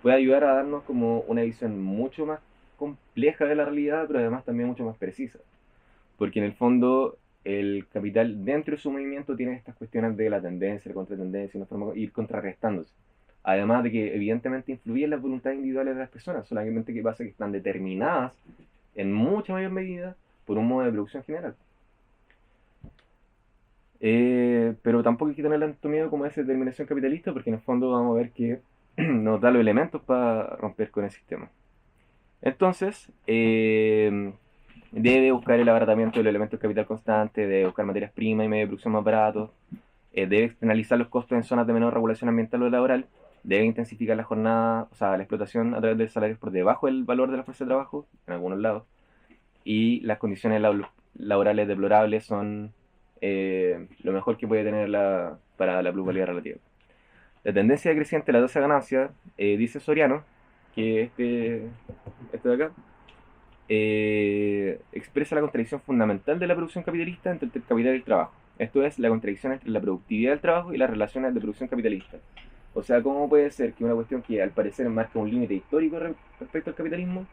puede ayudar a darnos como una visión mucho más compleja de la realidad, pero además también mucho más precisa. Porque en el fondo el capital dentro de su movimiento tiene estas cuestiones de la tendencia, la contratendencia, una forma de ir contrarrestándose. Además de que evidentemente influye en las voluntades individuales de las personas, solamente que pasa que están determinadas en mucha mayor medida por un modo de producción general. Pero tampoco hay que tener tanto miedo como esa determinación capitalista, porque en el fondo vamos a ver que nos da los elementos para romper con el sistema. Entonces, debe buscar el abaratamiento del elemento del capital constante, debe buscar materias primas y medios de producción más baratos, debe externalizar los costos en zonas de menor regulación ambiental o laboral, debe intensificar la jornada, o sea, la explotación a través de salarios por debajo del valor de la fuerza de trabajo, en algunos lados, y las condiciones laborales deplorables son lo mejor que puede tener para la plusvalía relativa. La tendencia creciente de la tasa de ganancia, dice Soriano, que este de acá, expresa la contradicción fundamental de la producción capitalista entre el capital y el trabajo. Esto es, la contradicción entre la productividad del trabajo y las relaciones de producción capitalista. O sea, ¿cómo puede ser que una cuestión que al parecer marca un límite histórico respecto al capitalismo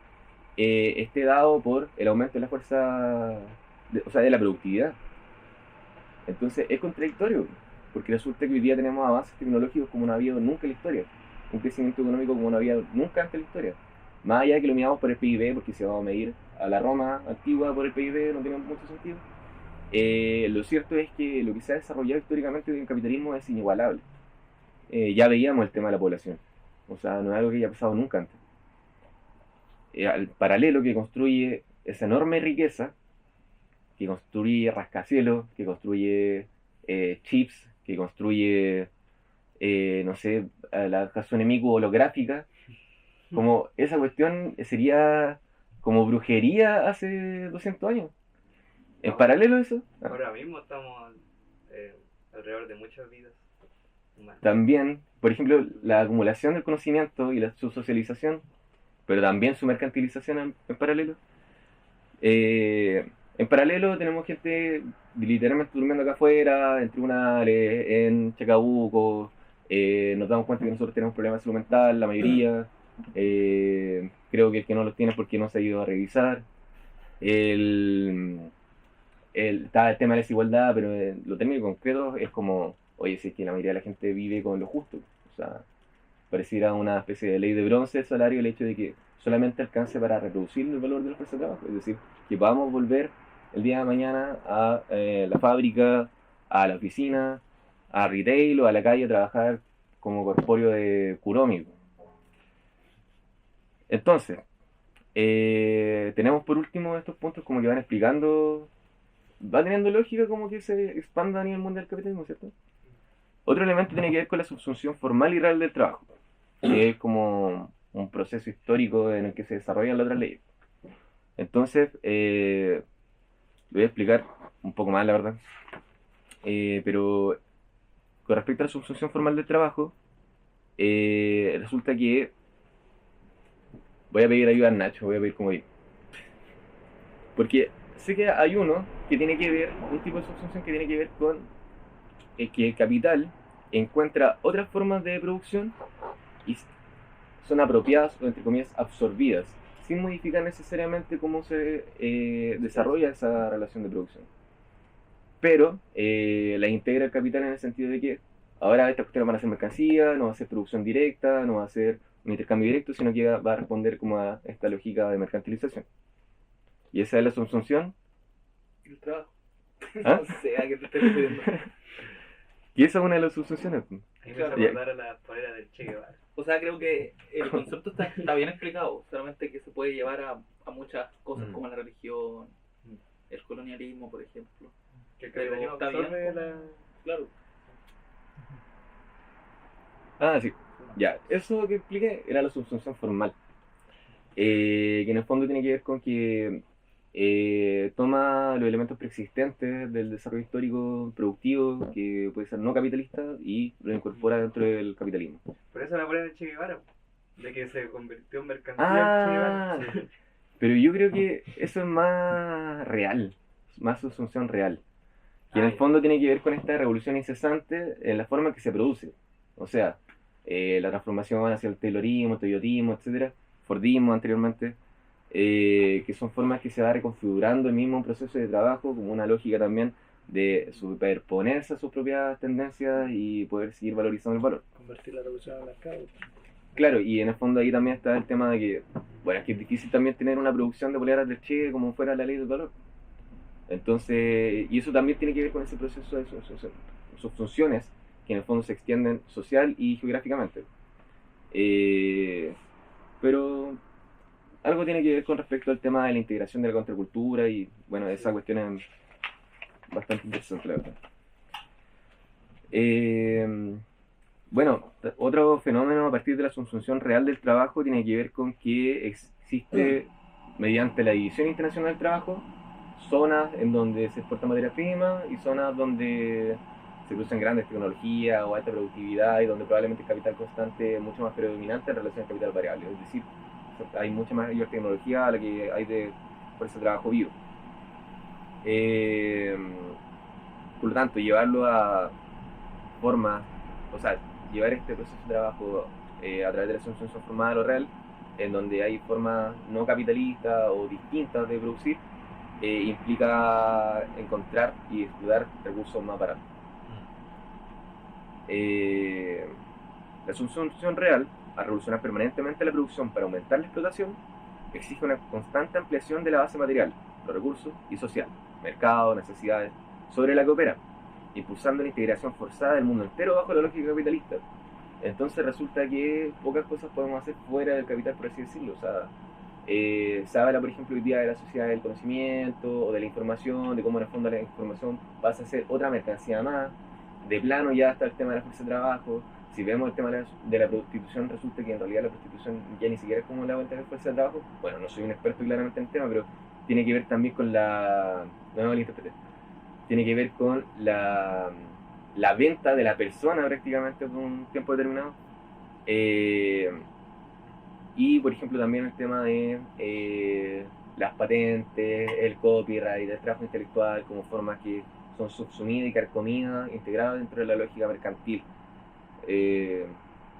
esté dado por el aumento de la fuerza, o sea, de la productividad? Entonces es contradictorio, porque resulta que hoy día tenemos avances tecnológicos como no ha habido nunca en la historia, un crecimiento económico como no había nunca antes en la historia. Más allá de que lo midamos por el PIB, porque si vamos a medir a la Roma antigua por el PIB no tiene mucho sentido. Lo cierto es que lo que se ha desarrollado históricamente en el capitalismo es inigualable. Ya veíamos el tema de la población, o sea, no es algo que haya pasado nunca antes. Al paralelo que construye esa enorme riqueza, que construye rascacielos, que construye chips, que construye, no sé, la Hatsune Miku holográfica, como esa cuestión sería como brujería hace 200 años. En paralelo a eso, Ahora mismo estamos alrededor de muchas vidas humanas. también, por ejemplo, la acumulación del conocimiento y su socialización, pero también su mercantilización en paralelo. En paralelo tenemos gente literalmente durmiendo acá afuera, en tribunales, en Chacabuco. Nos damos cuenta que nosotros tenemos problemas de salud mental, la mayoría. Creo que el que no los tiene es porque no se ha ido a revisar. Está el tema de la desigualdad, pero lo término concreto es como, oye, si es que la mayoría de la gente vive con lo justo. O sea, pareciera una especie de ley de bronce del salario el hecho de que solamente alcance para reproducir el valor de la fuerza de trabajo. Es decir, que podamos volver el día de mañana a la fábrica, a la oficina, a retail o a la calle a trabajar como corpóreo de Kuromi. Entonces, tenemos por último estos puntos como que van explicando, va teniendo lógica como que se expanda a nivel mundial el capitalismo, ¿cierto? Otro elemento tiene que ver con la subsunción formal y real del trabajo, que es como un proceso histórico en el que se desarrollan las otras leyes. Entonces, lo voy a explicar un poco más, la verdad. Pero con respecto a la subsunción formal del trabajo, resulta que voy a pedir ayuda a Nacho, voy a pedir como ir. Porque sé que hay uno que tiene que ver, un tipo de subsunción que tiene que ver con que el capital encuentra otras formas de producción y son apropiadas o entre comillas absorbidas, sin modificar necesariamente cómo se desarrolla esa relación de producción. Pero la integra el capital en el sentido de que ahora estas cuestiones van a ser mercancía, no va a ser producción directa, no va a ser un intercambio directo, sino que va a responder como a esta lógica de mercantilización. Y esa es la subsunción. El trabajo. ¿Ah? No sé a qué te estoy refiriendo. Y esa es una de las subsunciones. Ahí me Claro. hace acordar a la polera del Che Guevara. O sea, creo que el concepto está bien explicado, solamente que se puede llevar a muchas cosas como la religión, el colonialismo, por ejemplo. Que el Pero capitalismo está bien, absorbe pues. la... Claro. Ah, sí. Ya, eso que expliqué era la subsunción formal. Que en el fondo tiene que ver con que toma los elementos preexistentes del desarrollo histórico productivo, que puede ser no capitalista, y lo incorpora dentro del capitalismo. Por eso la polera del Che Guevara, de que se convirtió en mercancía el Che Guevara. Ah, pero yo creo que eso es más real, más subsunción real. Que en el fondo tiene que ver con esta revolución incesante en la forma en que se produce. O sea, la transformación hacia el taylorismo, toyotismo, etcétera, Fordismo anteriormente, que son formas que se va reconfigurando el mismo proceso de trabajo como una lógica también de superponerse a sus propias tendencias y poder seguir valorizando el valor. Convertir la revolución al mercado. Claro, y en el fondo ahí también está el tema de que, bueno, es que es difícil también tener una producción de poleras del Che como fuera la ley del valor. Entonces, y eso también tiene que ver con ese proceso de sus funciones que en el fondo se extienden social y geográficamente. Pero algo tiene que ver con respecto al tema de la integración de la contracultura y, bueno, esa cuestión es bastante interesante, la verdad. Bueno, otro fenómeno a partir de la subsunción real del trabajo tiene que ver con que existe, mediante la División Internacional del Trabajo, zonas en donde se exporta materia prima y zonas donde se producen grandes tecnologías o alta productividad y donde probablemente el capital constante es mucho más predominante en relación al capital variable. Es decir, hay mucha mayor tecnología a la que hay de fuerza de trabajo vivo. Por lo tanto, llevarlo a formas, o sea, llevar este proceso de trabajo a través de la subsunción formal o real, en donde hay formas no capitalistas o distintas de producir, implica encontrar y explotar recursos más baratos. La subsunción real, al revolucionar permanentemente la producción para aumentar la explotación, exige una constante ampliación de la base material, los recursos y social, mercado, necesidades, sobre la que opera, impulsando la integración forzada del mundo entero bajo la lógica capitalista. Entonces resulta que pocas cosas podemos hacer fuera del capital, por así decirlo. O sea, se habla, por ejemplo, hoy día de la sociedad del conocimiento o de la información, de cómo en el fondo la información pasa a ser otra mercancía más. De plano ya está el tema de la fuerza de trabajo. si vemos el tema de la prostitución, resulta que en realidad la prostitución ya ni siquiera es como la venta de fuerza de trabajo. Bueno, no soy un experto claramente en el tema, pero tiene que ver también con no me malinterprete, tiene que ver con la venta de la persona prácticamente por un tiempo determinado. Y por ejemplo también el tema de las patentes, el copyright, el trabajo intelectual como formas que son subsumidas y carcomidas, integradas dentro de la lógica mercantil, que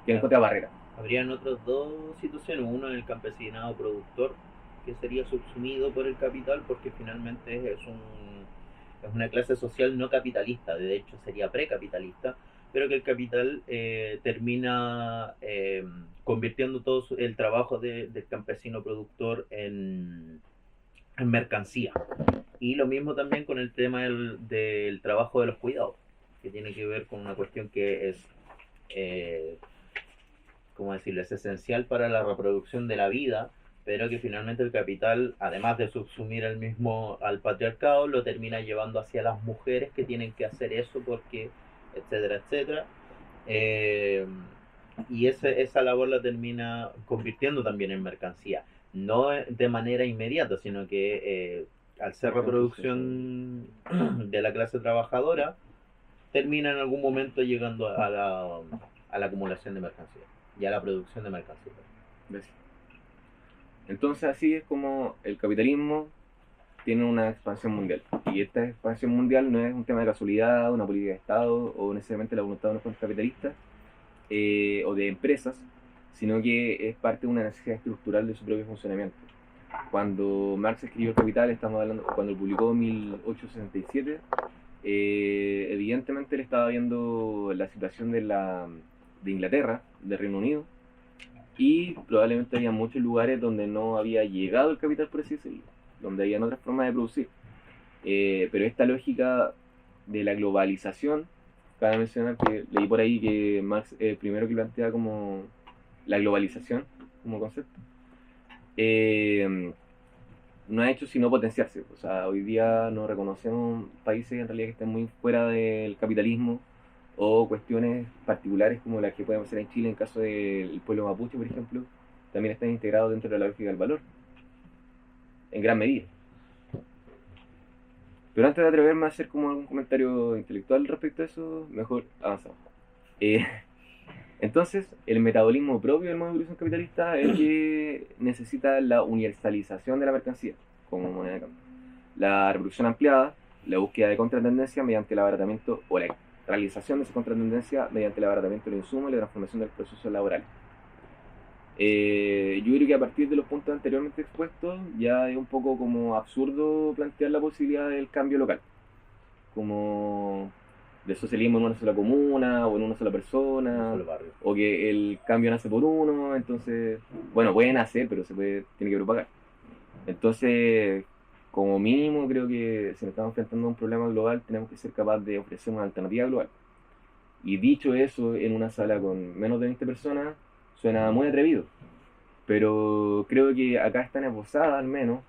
encuentra barreras. Habrían otras dos situaciones, uno en el campesinado productor, que sería subsumido por el capital porque finalmente es una clase social no capitalista, de hecho sería precapitalista, pero que el capital termina convirtiendo todo el trabajo del campesino productor en mercancía. Y lo mismo también con el tema del trabajo de los cuidados, que tiene que ver con una cuestión que es, ¿cómo decirlo?, es esencial para la reproducción de la vida, pero que finalmente el capital, además de subsumir el mismo al patriarcado, lo termina llevando hacia las mujeres que tienen que hacer eso porque, etcétera, etcétera. Y esa labor la termina convirtiendo también en mercancía. No de manera inmediata, sino que al ser reproducción de la clase trabajadora, termina en algún momento llegando a la acumulación de mercancía y a la producción de mercancía. ¿Ves? Entonces así es como el capitalismo tiene una expansión mundial. Y esta expansión mundial no es un tema de casualidad, una política de Estado o necesariamente la voluntad de unos cuantos capitalistas o de empresas, sino que es parte de una necesidad estructural de su propio funcionamiento. Cuando Marx escribió El Capital, estamos hablando, cuando lo publicó en 1867, evidentemente él estaba viendo la situación de Inglaterra, de Reino Unido, y probablemente había muchos lugares donde no había llegado el capital, por así decirlo, donde habían otras formas de producir. Pero esta lógica de la globalización, cabe mencionar que leí por ahí que Marx primero que plantea como la globalización como concepto, no ha hecho sino potenciarse. O sea, hoy día no reconocemos países en realidad que estén muy fuera del capitalismo, o cuestiones particulares como las que podemos hacer en Chile en caso del pueblo mapuche, por ejemplo, también están integrados dentro de la lógica del valor, en gran medida. Pero antes de atreverme a hacer como algún comentario intelectual respecto a eso, mejor avanzamos. Entonces, el metabolismo propio del modo de producción capitalista es el que necesita la universalización de la mercancía como moneda de cambio, la reproducción ampliada, la búsqueda de contratendencia mediante el abaratamiento o la realización de esa contratendencia mediante el abaratamiento del insumo y la transformación del proceso laboral. Yo creo que a partir de los puntos anteriormente expuestos ya es un poco como absurdo plantear la posibilidad del cambio local, como del socialismo en una sola comuna o en una sola persona, o que el cambio nace por uno, entonces, bueno, puede nacer, pero tiene que propagar. Entonces, como mínimo, creo que si nos estamos enfrentando a un problema global, tenemos que ser capaces de ofrecer una alternativa global. Y dicho eso, en una sala con menos de 20 personas, suena muy atrevido. Pero creo que acá están esbozadas al menos,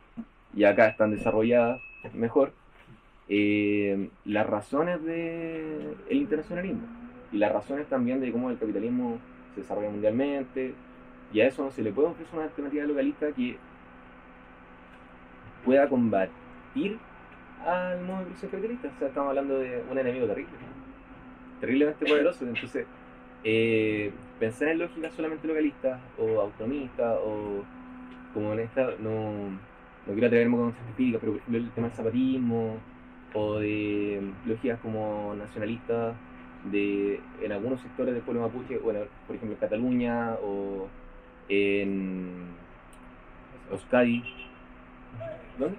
y acá están desarrolladas mejor, las razones del internacionalismo. Y las razones también de cómo el capitalismo se desarrolla mundialmente. Y a eso no se le puede ofrecer una alternativa localista que pueda combatir al modo de producción capitalista. O sea, estamos hablando de un enemigo terrible, terriblemente poderoso. Entonces, pensar en lógicas solamente localistas o autonomistas o como en esta, no quiero atreverme con científicas, pero por ejemplo el tema del zapatismo o de lógicas como nacionalistas en algunos sectores del pueblo mapuche, bueno, por ejemplo en Cataluña o en Euskadi. ¿Dónde?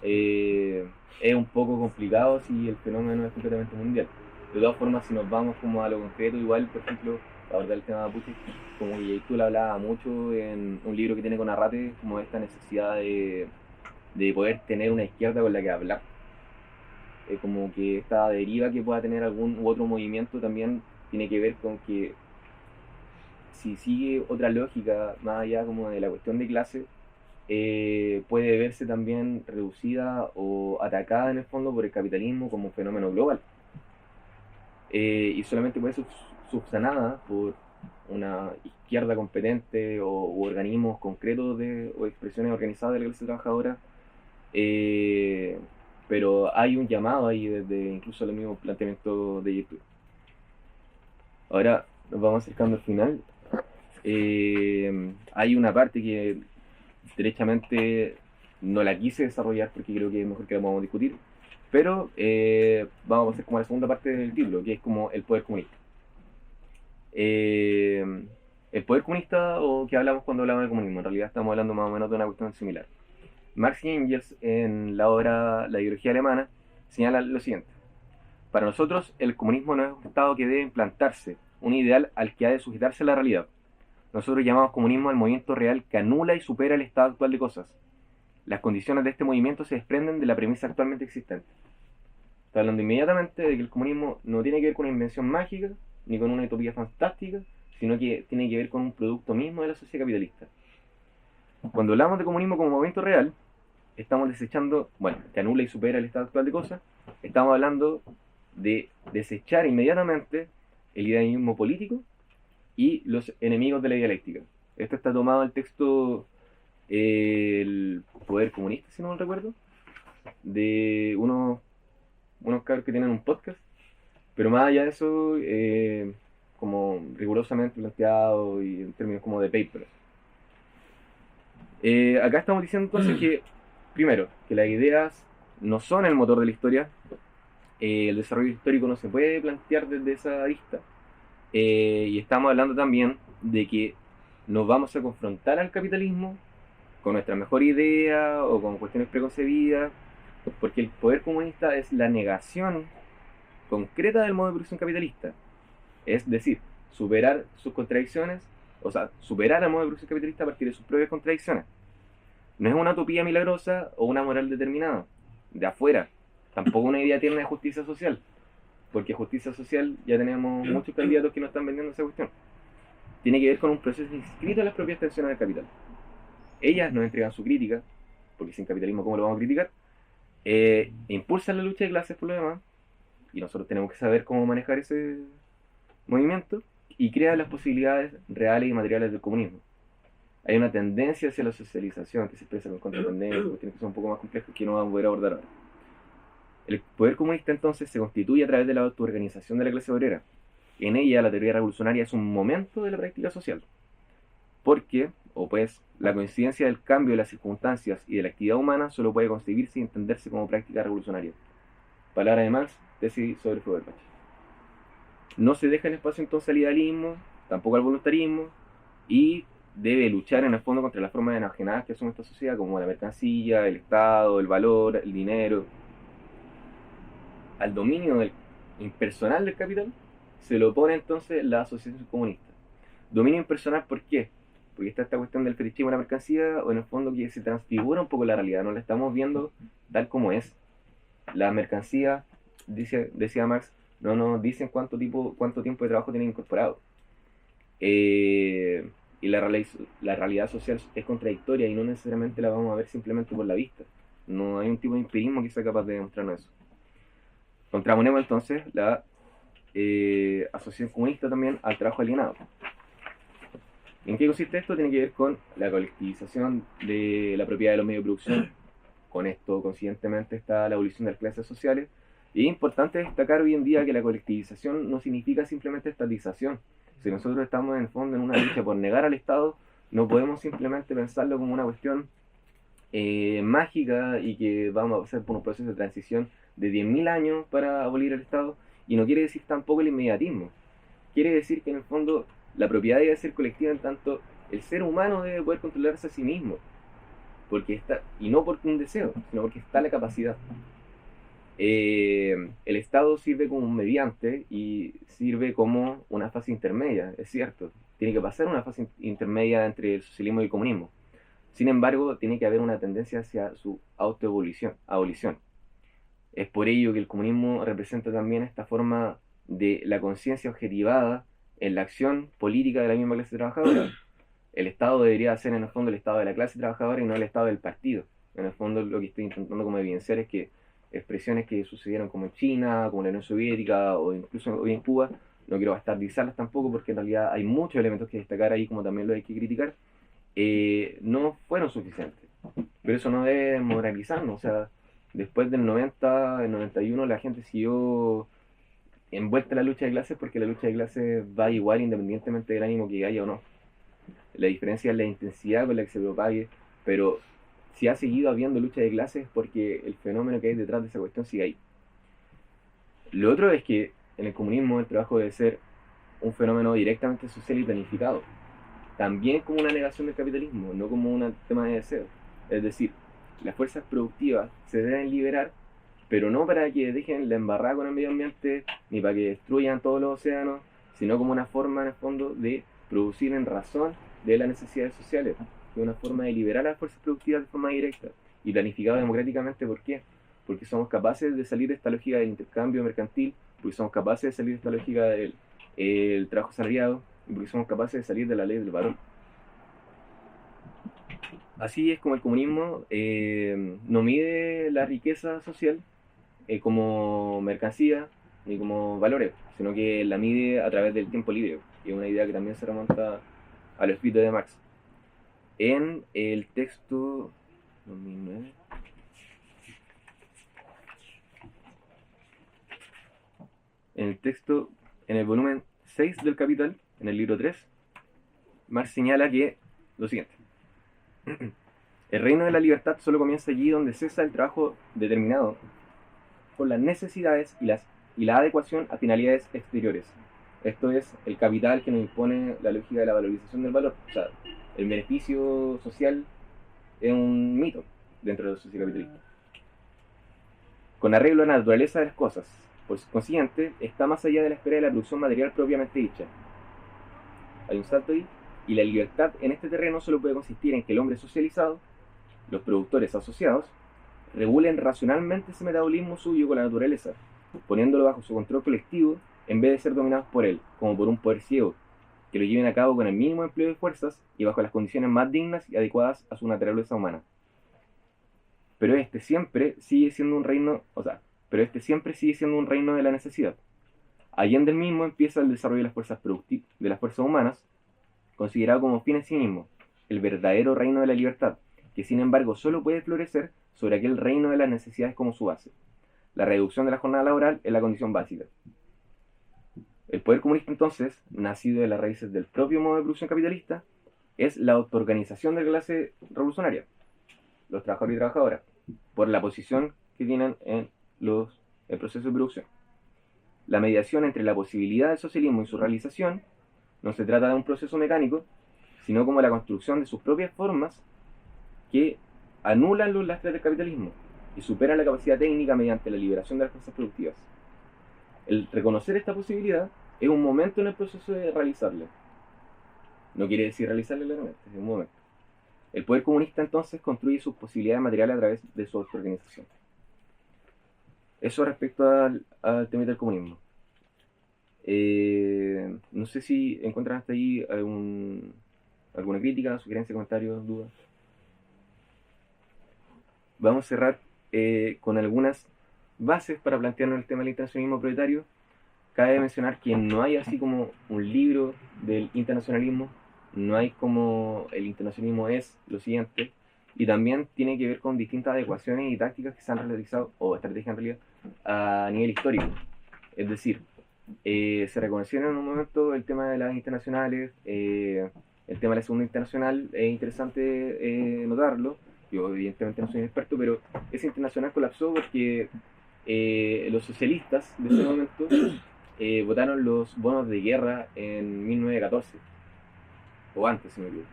Es un poco complicado si el fenómeno es completamente mundial. De todas formas, si nos vamos como a lo concreto, igual, por ejemplo, para abordar el tema mapuche, como Yaitul hablaba mucho en un libro que tiene con Arrate, como esta necesidad de poder tener una izquierda con la que hablar. Como que esta deriva que pueda tener algún u otro movimiento también tiene que ver con que si sigue otra lógica, más allá como de la cuestión de clase, puede verse también reducida o atacada en el fondo por el capitalismo como un fenómeno global. Y solamente puede subsanada por una izquierda competente u organismos concretos o expresiones organizadas de la clase trabajadora, pero hay un llamado ahí desde incluso el mismo planteamiento de YouTube. Ahora nos vamos acercando al final. Hay una parte que derechamente no la quise desarrollar porque creo que es mejor que la podamos discutir, pero vamos a hacer como la segunda parte del título, que es como el poder comunista. El poder comunista, o que hablamos cuando hablamos de comunismo, en realidad estamos hablando más o menos de una cuestión similar. Marx y Engels, en la obra La ideología alemana, señalan lo siguiente: para nosotros el comunismo no es un estado que debe implantarse, un ideal al que ha de sujetarse la realidad. Nosotros llamamos comunismo al movimiento real que anula y supera el estado actual de cosas. Las condiciones de este movimiento se desprenden de la premisa actualmente existente. Está hablando inmediatamente de que el comunismo no tiene que ver con una invención mágica, ni con una utopía fantástica, sino que tiene que ver con un producto mismo de la sociedad capitalista. Cuando hablamos de comunismo como movimiento real, estamos desechando, bueno, que anula y supera el estado actual de cosas, estamos hablando de desechar inmediatamente el idealismo político y los enemigos de la dialéctica. Esto está tomado del texto El poder comunista, si no me recuerdo, de unos cabros que tienen un podcast, pero más allá de eso, como rigurosamente planteado y en términos como de papers. Acá estamos diciendo entonces que, primero, que las ideas no son el motor de la historia. El desarrollo histórico no se puede plantear desde esa vista. Y estamos hablando también de que nos vamos a confrontar al capitalismo con nuestra mejor idea o con cuestiones preconcebidas, porque el poder comunista es la negación concreta del modo de producción capitalista. Es decir, superar sus contradicciones, o sea, superar el modo de producción capitalista a partir de sus propias contradicciones. No es una utopía milagrosa o una moral determinada, de afuera. Tampoco una idea tierna de justicia social, porque justicia social ya tenemos muchos candidatos que nos están vendiendo esa cuestión. Tiene que ver con un proceso inscrito en las propias tensiones del capital. Ellas nos entregan su crítica, porque sin capitalismo, ¿cómo lo vamos a criticar? Impulsan la lucha de clases por lo demás, y nosotros tenemos que saber cómo manejar ese movimiento, y crean las posibilidades reales y materiales del comunismo. Hay una tendencia hacia la socialización que se expresa con contratendencia, cuestiones que son un poco más complejas que no vamos a poder abordar ahora. El poder comunista entonces se constituye a través de la autoorganización de la clase obrera. En ella la teoría revolucionaria es un momento de la práctica social. Porque, o pues, la coincidencia del cambio de las circunstancias y de la actividad humana solo puede concebirse y entenderse como práctica revolucionaria. Palabra de Marx, tesis sobre Feuerbach. No se deja el espacio entonces al idealismo, tampoco al voluntarismo, y debe luchar en el fondo contra las formas enajenadas que asume esta sociedad, como la mercancía, el Estado, el valor, el dinero. Al dominio impersonal del capital se lo opone entonces la asociación comunista. Dominio impersonal, ¿por qué? Porque está esta cuestión del fetichismo de la mercancía, o en el fondo que se transfigura un poco la realidad, no la estamos viendo tal como es. La mercancía, decía Marx, no nos dicen cuánto tiempo de trabajo tienen incorporado. Y la realidad social es contradictoria y no necesariamente la vamos a ver simplemente por la vista. No hay un tipo de empirismo que sea capaz de demostrarnos eso. Contraponemos entonces la asociación comunista también al trabajo alienado. ¿En qué consiste esto? Tiene que ver con la colectivización de la propiedad de los medios de producción. Con esto, consiguientemente, está la abolición de las clases sociales. Y es importante destacar hoy en día que la colectivización no significa simplemente estatización. Si nosotros estamos en el fondo en una lucha por negar al Estado, no podemos simplemente pensarlo como una cuestión mágica y que vamos a pasar por un proceso de transición de 10.000 años para abolir el Estado. Y no quiere decir tampoco el inmediatismo. Quiere decir que en el fondo la propiedad debe ser colectiva en tanto el ser humano debe poder controlarse a sí mismo. Porque está, y no porque un deseo, sino porque está la capacidad. El Estado sirve como un mediante y sirve como una fase intermedia, es cierto. Tiene que pasar una fase intermedia entre el socialismo y el comunismo. Sin embargo, tiene que haber una tendencia hacia su abolición. Es por ello que el comunismo representa también esta forma de la conciencia objetivada en la acción política de la misma clase trabajadora. El Estado debería ser en el fondo el Estado de la clase trabajadora y no el Estado del partido. En el fondo lo que estoy intentando como evidenciar es que expresiones que sucedieron como en China, como en la Unión Soviética o incluso hoy en Cuba, no quiero bastardizarlas tampoco porque en realidad hay muchos elementos que destacar ahí como también los hay que criticar, no fueron suficientes. Pero eso no es moralizarnos, o sea, después del 90, el 91 la gente siguió envuelta en la lucha de clases porque la lucha de clases va igual independientemente del ánimo que haya o no. La diferencia es la intensidad con la que se propague, pero si ha seguido habiendo lucha de clases es porque el fenómeno que hay detrás de esa cuestión sigue ahí. Lo otro es que en el comunismo el trabajo debe ser un fenómeno directamente social y planificado, también como una negación del capitalismo, no como un tema de deseo. Es decir, las fuerzas productivas se deben liberar, pero no para que dejen la embarrada con el medio ambiente, ni para que destruyan todos los océanos, sino como una forma, en el fondo, de producir en razón de las necesidades sociales, de una forma de liberar a las fuerzas productivas de forma directa y planificado democráticamente. ¿Por qué? Porque somos capaces de salir de esta lógica del intercambio mercantil, porque somos capaces de salir de esta lógica del trabajo asalariado, y porque somos capaces de salir de la ley del varón. Así es como el comunismo no mide la riqueza social como mercancía ni como valores, sino que la mide a través del tiempo libre, que es una idea que también se remonta a los escritos de Marx. En el texto 2009, en el volumen 6 del Capital, en el libro 3, Marx señala que lo siguiente: el reino de la libertad solo comienza allí donde cesa el trabajo determinado por las necesidades y la adecuación a finalidades exteriores. Esto es el capital que nos impone la lógica de la valorización del valor. O sea, el beneficio social es un mito dentro de la sociedad capitalista, con arreglo a la naturaleza de las cosas. Por consiguiente, está más allá de la esfera de la producción material propiamente dicha. Hay un salto ahí, y la libertad en este terreno solo puede consistir en que el hombre socializado, los productores asociados, regulen racionalmente ese metabolismo suyo con la naturaleza, poniéndolo bajo su control colectivo en vez de ser dominados por él, como por un poder ciego, que lo lleven a cabo con el mínimo empleo de fuerzas y bajo las condiciones más dignas y adecuadas a su naturaleza humana. Pero este siempre sigue siendo un reino, de la necesidad. Allende el mismo empieza el desarrollo de las fuerzas de las fuerzas humanas, considerado como fin en sí mismo, el verdadero reino de la libertad, que sin embargo solo puede florecer sobre aquel reino de las necesidades como su base. La reducción de la jornada laboral es la condición básica. El poder comunista, entonces, nacido de las raíces del propio modo de producción capitalista, es la autoorganización de la clase revolucionaria, los trabajadores y trabajadoras, por la posición que tienen en el proceso de producción. La mediación entre la posibilidad del socialismo y su realización no se trata de un proceso mecánico, sino como la construcción de sus propias formas que anulan los lastres del capitalismo y superan la capacidad técnica mediante la liberación de las fuerzas productivas. El reconocer esta posibilidad es un momento en el proceso de realizarla. No quiere decir realizarla claramente, es un momento. El poder comunista entonces construye sus posibilidades materiales a través de su autoorganización. Eso respecto al tema del comunismo. No sé si encuentran hasta ahí alguna crítica, sugerencia, comentario, duda. Vamos a cerrar con algunas bases para plantearnos el tema del internacionalismo proletario. Cabe mencionar que no hay así como un libro del internacionalismo, no hay como el internacionalismo es lo siguiente, y también tiene que ver con distintas adecuaciones y tácticas que se han realizado, o estrategias en realidad, a nivel histórico. Es decir, se reconocieron en un momento el tema de las internacionales, el tema de la segunda internacional, es interesante notarlo. Yo evidentemente no soy un experto, pero ese internacional colapsó porque los socialistas de ese momento votaron los bonos de guerra en 1914, o antes, si me equivoco.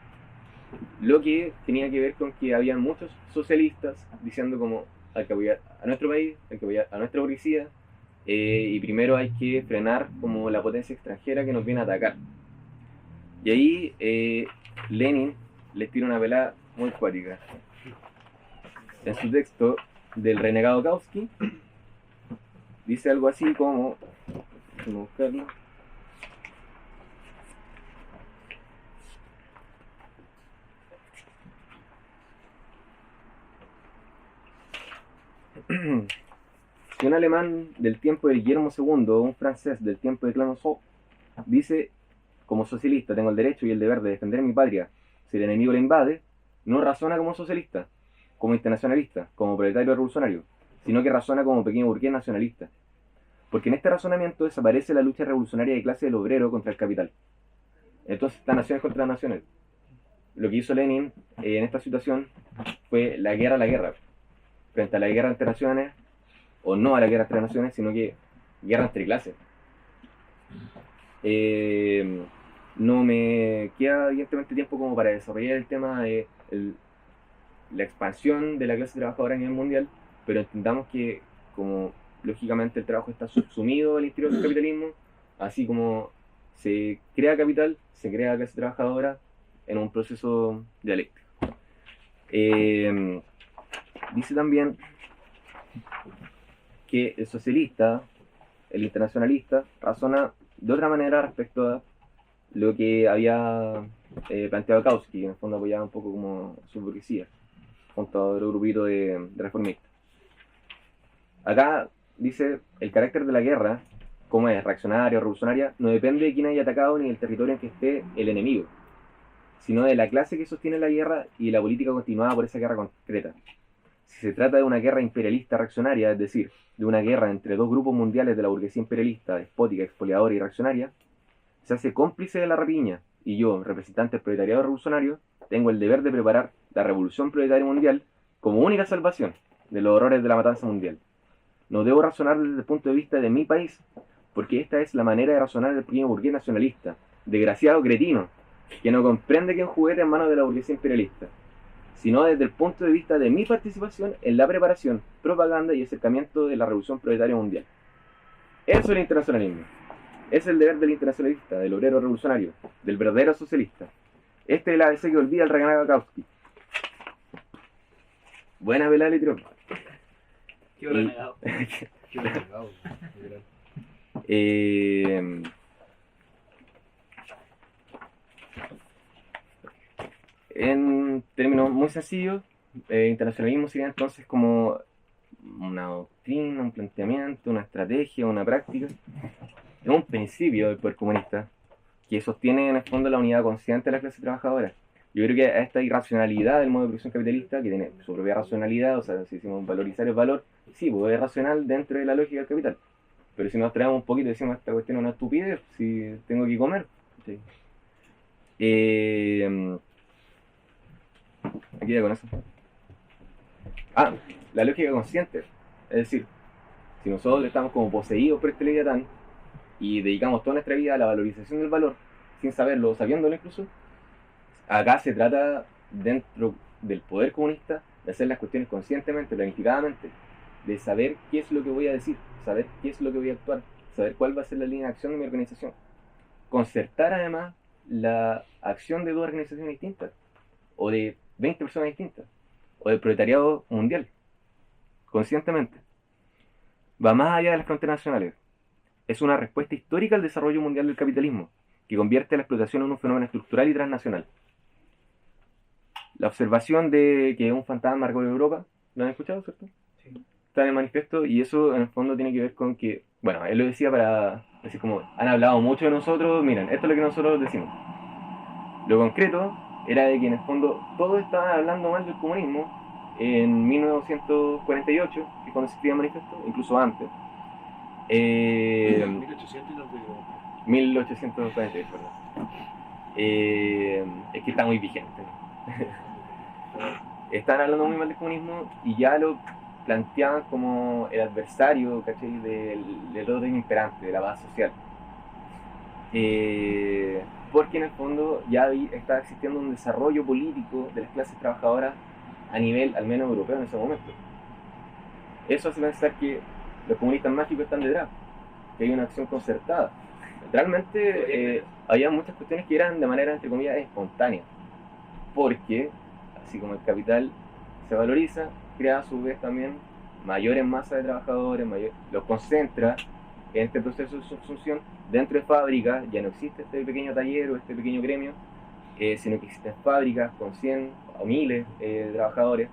Lo que tenía que ver con que había muchos socialistas diciendo como hay que apoyar a nuestro país, hay que apoyar a nuestra burguesía, y primero hay que frenar como la potencia extranjera que nos viene a atacar. Y ahí Lenin les tira una pelada muy cuática. En su texto del renegado Kautsky dice algo así como, déjame buscarlo, si un alemán del tiempo de Guillermo II o un francés del tiempo de Clemenceau dice, como socialista tengo el derecho y el deber de defender mi patria si el enemigo la invade, no razona como socialista, como internacionalista, como proletario revolucionario, sino que razona como pequeño burgués nacionalista. Porque en este razonamiento desaparece la lucha revolucionaria de clase del obrero contra el capital. Entonces, las naciones contra las naciones. Lo que hizo Lenin en esta situación fue la guerra a la guerra. Frente a la guerra entre naciones, o no a la guerra entre naciones, sino que guerra entre clases. No me queda evidentemente tiempo como para desarrollar el tema de la expansión de la clase trabajadora a nivel mundial, pero entendamos que como lógicamente el trabajo está subsumido al interior del capitalismo, así como se crea capital, se crea clase trabajadora en un proceso dialéctico. Dice también que el socialista, el internacionalista, razona de otra manera respecto a lo que había planteado Kautsky, que en el fondo apoyaba un poco como su burguesía, junto a otro grupito de reformistas. Acá dice, el carácter de la guerra, como es reaccionaria o revolucionaria, no depende de quién haya atacado ni del territorio en que esté el enemigo, sino de la clase que sostiene la guerra y la política continuada por esa guerra concreta. Si se trata de una guerra imperialista reaccionaria, es decir, de una guerra entre dos grupos mundiales de la burguesía imperialista, despótica, expoliadora y reaccionaria, se hace cómplice de la rapiña, y yo, representante del proletariado revolucionario, tengo el deber de preparar la revolución proletaria mundial como única salvación de los horrores de la matanza mundial. No debo razonar desde el punto de vista de mi país, porque esta es la manera de razonar del pequeño burgués nacionalista, desgraciado cretino, que no comprende que es un juguete en manos de la burguesía imperialista, sino desde el punto de vista de mi participación en la preparación, propaganda y acercamiento de la revolución proletaria mundial. Eso es el internacionalismo. Es el deber del internacionalista, del obrero revolucionario, del verdadero socialista. Este es el ABC que olvida el reganado Kautsky. Buena velada, Litrión. Qué renegado. Qué renegado. En términos muy sencillos, internacionalismo sería entonces como una doctrina, un planteamiento, una estrategia, una práctica. Es un principio del poder comunista que sostiene en el fondo la unidad consciente de la clase trabajadora. Yo creo que a esta irracionalidad del modo de producción capitalista, que tiene su propia racionalidad, o sea, si decimos valorizar el valor, sí, pues es racional dentro de la lógica del capital. Pero si nos traemos un poquito y decimos esta cuestión es una estupidez, si tengo que comer. Sí. Aquí ya con eso. La lógica consciente. Es decir, si nosotros estamos como poseídos por este Leviatán y dedicamos toda nuestra vida a la valorización del valor, sin saberlo, sabiéndolo incluso, acá se trata, dentro del poder comunista, de hacer las cuestiones conscientemente, planificadamente, de saber qué es lo que voy a decir, saber qué es lo que voy a actuar, saber cuál va a ser la línea de acción de mi organización. Concertar además la acción de dos organizaciones distintas, o de 20 personas distintas, o del proletariado mundial, conscientemente. Va más allá de las fronteras nacionales. Es una respuesta histórica al desarrollo mundial del capitalismo, que convierte la explotación en un fenómeno estructural y transnacional. La observación de que un fantasma recorre Europa, ¿lo han escuchado, cierto? Sí. Está en el manifiesto, y eso en el fondo tiene que ver con que, bueno, él lo decía para decir como, han hablado mucho de nosotros, miren, esto es lo que nosotros decimos. Lo concreto era de que en el fondo todos estaban hablando mal del comunismo en 1948, que es cuando se escribía el manifiesto, incluso antes. 1800 y no te digo. 1848, perdón. Es que está muy vigente. Están hablando muy mal del comunismo y ya lo planteaban como el adversario, ¿cachai? del orden imperante, de la base social. Porque en el fondo ya está existiendo un desarrollo político de las clases trabajadoras a nivel al menos europeo en ese momento. Eso hace pensar que los comunistas mágicos están detrás, que hay una acción concertada. Realmente había muchas cuestiones que eran de manera, entre comillas, espontánea, porque así como el capital se valoriza, crea a su vez también mayores masas de trabajadores, los concentra en este proceso de subsunción dentro de fábricas. Ya no existe este pequeño taller o este pequeño gremio, sino que existen fábricas con 100 o miles de trabajadores.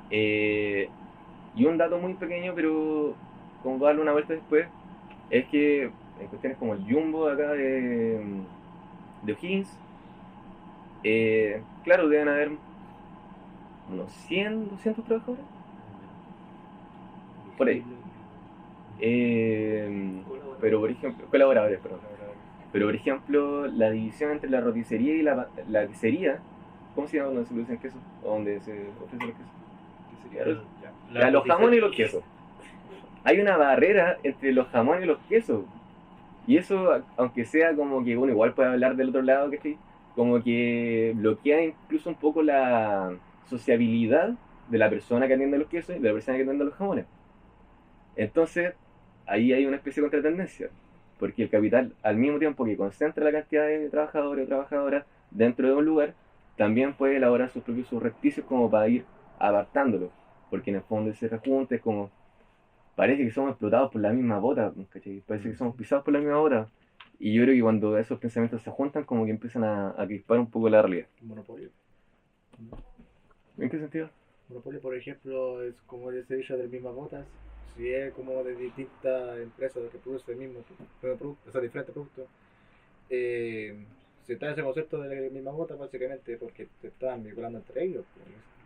Y un dato muy pequeño, pero como darle una vuelta después, es que en cuestiones como el Jumbo de acá de O'Higgins, claro, deben haber unos 100, 200 trabajadores, por ahí. Pero por ejemplo, colaboradores, perdón. Pero por ejemplo, la división entre la roticería y la quesería, ¿cómo se llama donde se producen quesos? ¿O donde se ofrecen los quesos? Los jamones y los quesos. Hay una barrera entre los jamones y los quesos. Y eso, aunque sea como que uno igual puede hablar del otro lado, ¿cachai? Como que bloquea incluso un poco la sociabilidad de la persona que atiende los quesos y de la persona que atiende los jamones. Entonces, ahí hay una especie de contratendencia, porque el capital, al mismo tiempo que concentra la cantidad de trabajadores o trabajadoras dentro de un lugar, también puede elaborar sus propios subrepticios como para ir apartándolo, porque en el fondo ese rejunte es como, parece que somos explotados por la misma bota, ¿cachai? Parece que somos pisados por la misma bota, y yo creo que cuando esos pensamientos se juntan, como que empiezan a crispar un poco la realidad. Monopolio. ¿En qué sentido? Monopolio, por ejemplo, es como ese dicho de mismas botas. Si es como de distintas empresas que producen el mismo producto, o sea, diferentes productos, se está ese concepto de la misma bota básicamente porque te están vinculando entre ellos.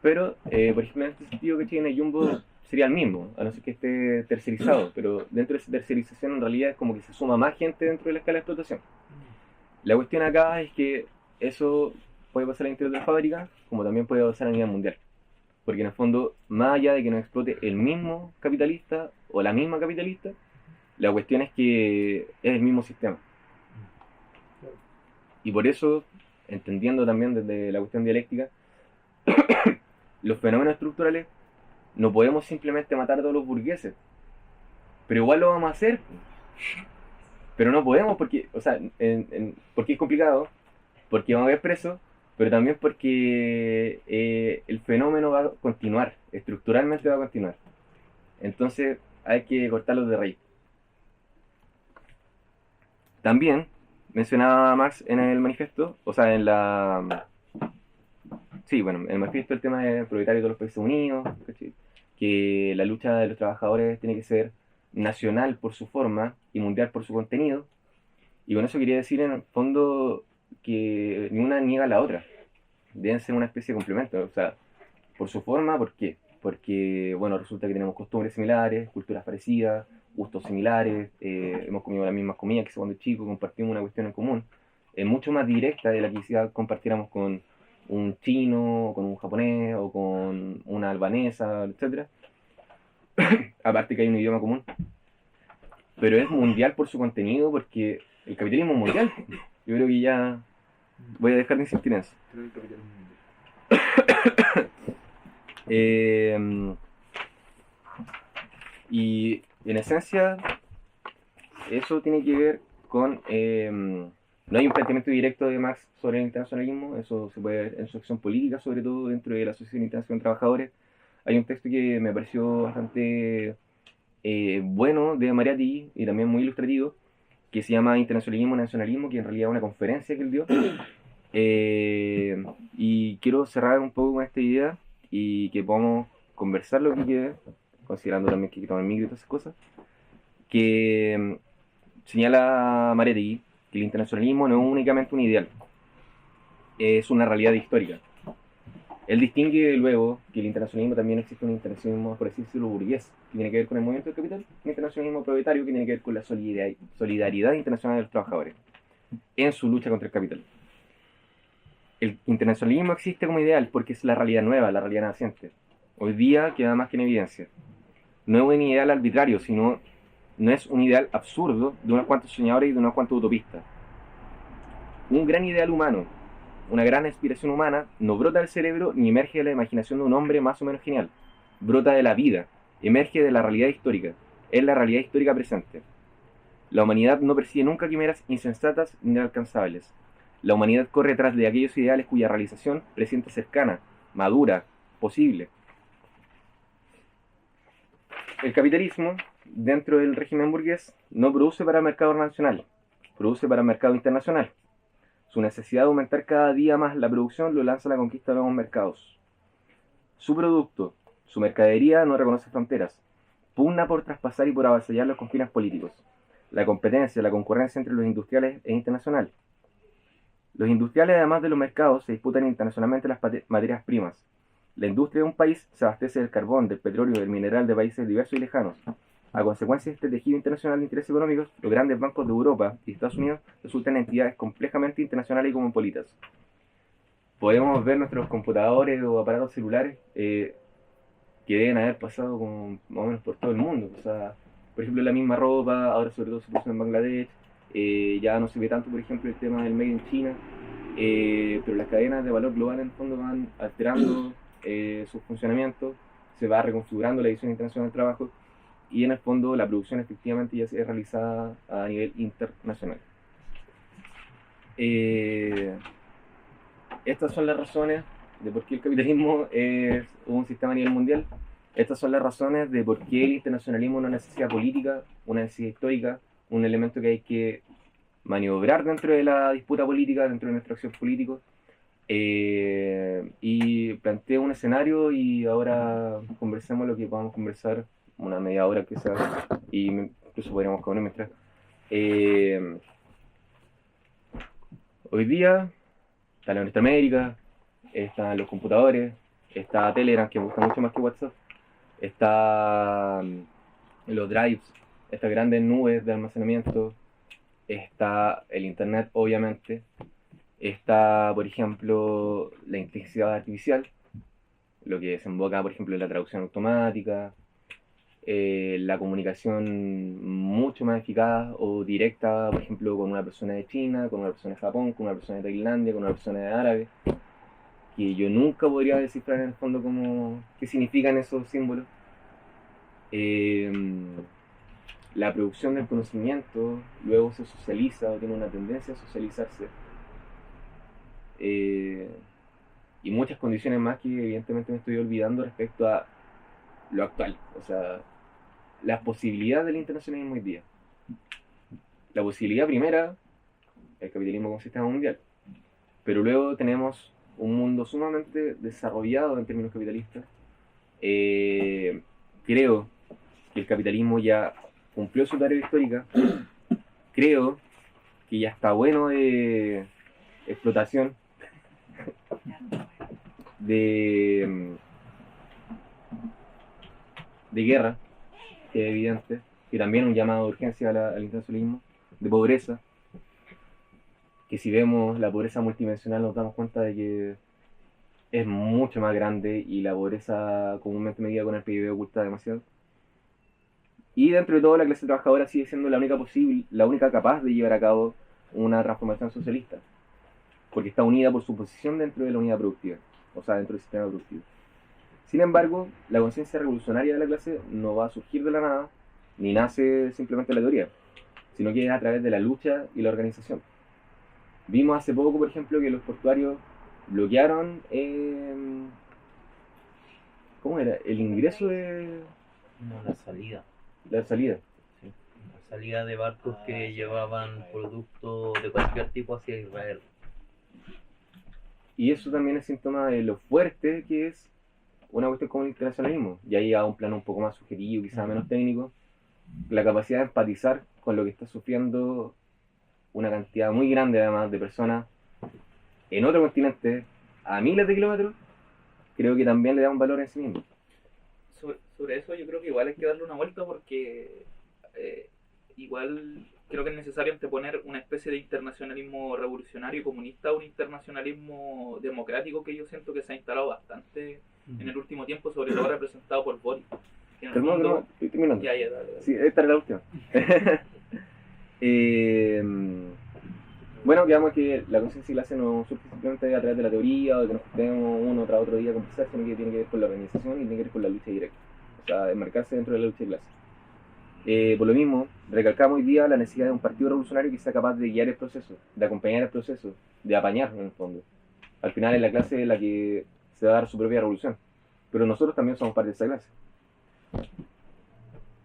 Pero, por ejemplo, en este sentido que tiene Jumbo sería el mismo, a no ser que esté tercerizado, pero dentro de esa tercerización en realidad es como que se suma más gente dentro de la escala de explotación. La cuestión acá es que eso puede pasar al interior de la fábrica, como también puede pasar a nivel mundial. Porque en el fondo, más allá de que nos explote el mismo capitalista o la misma capitalista, la cuestión es que es el mismo sistema. Y por eso, entendiendo también desde la cuestión dialéctica, los fenómenos estructurales no podemos simplemente matar a todos los burgueses, pero igual lo vamos a hacer. Pero no podemos porque, o sea, porque es complicado, porque vamos a ver presos, pero también porque el fenómeno va a continuar, estructuralmente va a continuar. Entonces hay que cortarlos de raíz. También mencionaba Marx en el manifiesto, o sea, en la... Sí, bueno, en el manifiesto el tema de proletario de todos los países unidos, ¿cachai? Que la lucha de los trabajadores tiene que ser nacional por su forma y mundial por su contenido. Y con eso quería decir en el fondo que ni una niega a la otra. Deben ser una especie de complemento. O sea, por su forma, ¿por qué? Porque, bueno, resulta que tenemos costumbres similares, culturas parecidas, gustos similares, hemos comido las mismas comidas que cuando chicos, compartimos una cuestión en común. Es mucho más directa de la que quizá compartiéramos con un chino, con un japonés, o con una albanesa, etcétera. Aparte que hay un idioma común. Pero es mundial por su contenido, porque el capitalismo es mundial. Yo creo que ya voy a dejar de insistir en eso. Y en esencia, eso tiene que ver con... no hay un planteamiento directo de Marx sobre el internacionalismo, eso se puede ver en su acción política, sobre todo dentro de la Asociación Internacional de Trabajadores. Hay un texto que me pareció bastante bueno de Mariatti y también muy ilustrativo, que se llama Internacionalismo y Nacionalismo, que en realidad es una conferencia que él dio. Y quiero cerrar un poco con esta idea y que podamos conversar lo que quede, considerando también que tomar el micro y todas esas cosas, que señala Mariatti que el internacionalismo no es únicamente un ideal, es una realidad histórica. Él distingue luego que el internacionalismo también existe un internacionalismo, por así decirlo, burgués, que tiene que ver con el movimiento del capital, un internacionalismo proletario que tiene que ver con la solidaridad internacional de los trabajadores en su lucha contra el capital. El internacionalismo existe como ideal porque es la realidad nueva, la realidad naciente. Hoy día queda más que en evidencia. No es un ideal arbitrario, sino no es un ideal absurdo de unos cuantos soñadores y de unos cuantos utopistas. Un gran ideal humano, una gran aspiración humana, no brota del cerebro ni emerge de la imaginación de un hombre más o menos genial. Brota de la vida, emerge de la realidad histórica, es la realidad histórica presente. La humanidad no persigue nunca quimeras insensatas ni inalcanzables. La humanidad corre tras de aquellos ideales cuya realización presiente cercana, madura, posible. El capitalismo, dentro del régimen burgués, no produce para el mercado nacional, produce para el mercado internacional. Su necesidad de aumentar cada día más la producción lo lanza a la conquista de nuevos mercados. Su producto, su mercadería no reconoce fronteras, pugna por traspasar y por avasallar los confines políticos. la competencia, la concurrencia entre los industriales e internacionales. Los industriales, además de los mercados, se disputan internacionalmente las materias primas. La industria de un país se abastece del carbón, del petróleo y del mineral de países diversos y lejanos. A consecuencia de este tejido internacional de intereses económicos, los grandes bancos de Europa y Estados Unidos resultan entidades complejamente internacionales y cosmopolitas. Podemos ver nuestros computadores o aparatos celulares que deben haber pasado como, más o menos por todo el mundo. O sea, por ejemplo, la misma ropa, ahora sobre todo se usa en Bangladesh, ya no se ve tanto, por ejemplo, el tema del Made in China, pero las cadenas de valor global en el fondo van alterando su funcionamiento, se va reconfigurando la edición internacional del trabajo y en el fondo la producción efectivamente ya es realizada a nivel internacional. Estas son las razones de por qué el capitalismo es un sistema a nivel mundial. Estas son las razones de por qué el internacionalismo es una necesidad política, una necesidad histórica, un elemento que hay que maniobrar dentro de la disputa política, dentro de nuestra acción política. Y planteo un escenario y ahora conversemos lo que podamos conversar, una media hora que sea, y incluso podríamos comer mientras. Hoy día está la Norteamérica, están los computadores, está Telegram, que me gusta mucho más que WhatsApp, está los drives, estas grandes nubes de almacenamiento, está el internet, obviamente, está, por ejemplo, la inteligencia artificial, lo que desemboca, por ejemplo, en la traducción automática, la comunicación mucho más eficaz o directa, por ejemplo, con una persona de China, con una persona de Japón, con una persona de Tailandia, con una persona de árabe, que yo nunca podría descifrar en el fondo qué significan esos símbolos. La producción del conocimiento luego se socializa o tiene una tendencia a socializarse. Y muchas condiciones más que evidentemente me estoy olvidando respecto a lo actual. O sea, las posibilidades del internacionalismo hoy día. La posibilidad primera, el capitalismo como sistema mundial. Pero luego tenemos un mundo sumamente desarrollado en términos capitalistas. Creo que el capitalismo ya cumplió su tarea histórica. Creo que ya está bueno de explotación, de guerra, que es evidente, que también un llamado de urgencia al internacionalismo, de pobreza, que si vemos la pobreza multidimensional nos damos cuenta de que es mucho más grande y la pobreza comúnmente medida con el PIB oculta demasiado. Y dentro de todo la clase trabajadora sigue siendo la única capaz de llevar a cabo una transformación socialista, porque está unida por su posición dentro de la unidad productiva, o sea, dentro del sistema productivo. Sin embargo, la conciencia revolucionaria de la clase no va a surgir de la nada, ni nace simplemente de la teoría, sino que es a través de la lucha y la organización. Vimos hace poco, por ejemplo, que los portuarios bloquearon ¿cómo era? El ingreso de... No, la salida. La salida. Sí. La salida de barcos que llevaban productos de cualquier tipo hacia Israel. Y eso también es síntoma de lo fuerte que es una cuestión como el internacionalismo. Y ahí a un plano un poco más subjetivo, quizás menos técnico, la capacidad de empatizar con lo que está sufriendo una cantidad muy grande además de personas en otro continente, a miles de kilómetros, creo que también le da un valor en sí mismo. Sobre eso yo creo que igual hay que darle una vuelta porque igual creo que es necesario anteponer una especie de internacionalismo revolucionario y comunista a un internacionalismo democrático que yo siento que se ha instalado bastante en el último tiempo, sobre todo representado por Boris. No, estoy terminando. Ya, dale. Sí, esta era la última. Bueno, digamos que la conciencia de clase no surge simplemente a través de la teoría o de que nos juntemos uno tras otro día a conversar, sino que tiene que ver con la organización y tiene que ver con la lucha directa. O sea, enmarcarse dentro de la lucha de clase. Por lo mismo, recalcamos hoy día la necesidad de un partido revolucionario que sea capaz de guiar el proceso, de acompañar el proceso, de apañar en el fondo. Al final es la clase la que se va a dar su propia revolución, pero nosotros también somos parte de esa clase.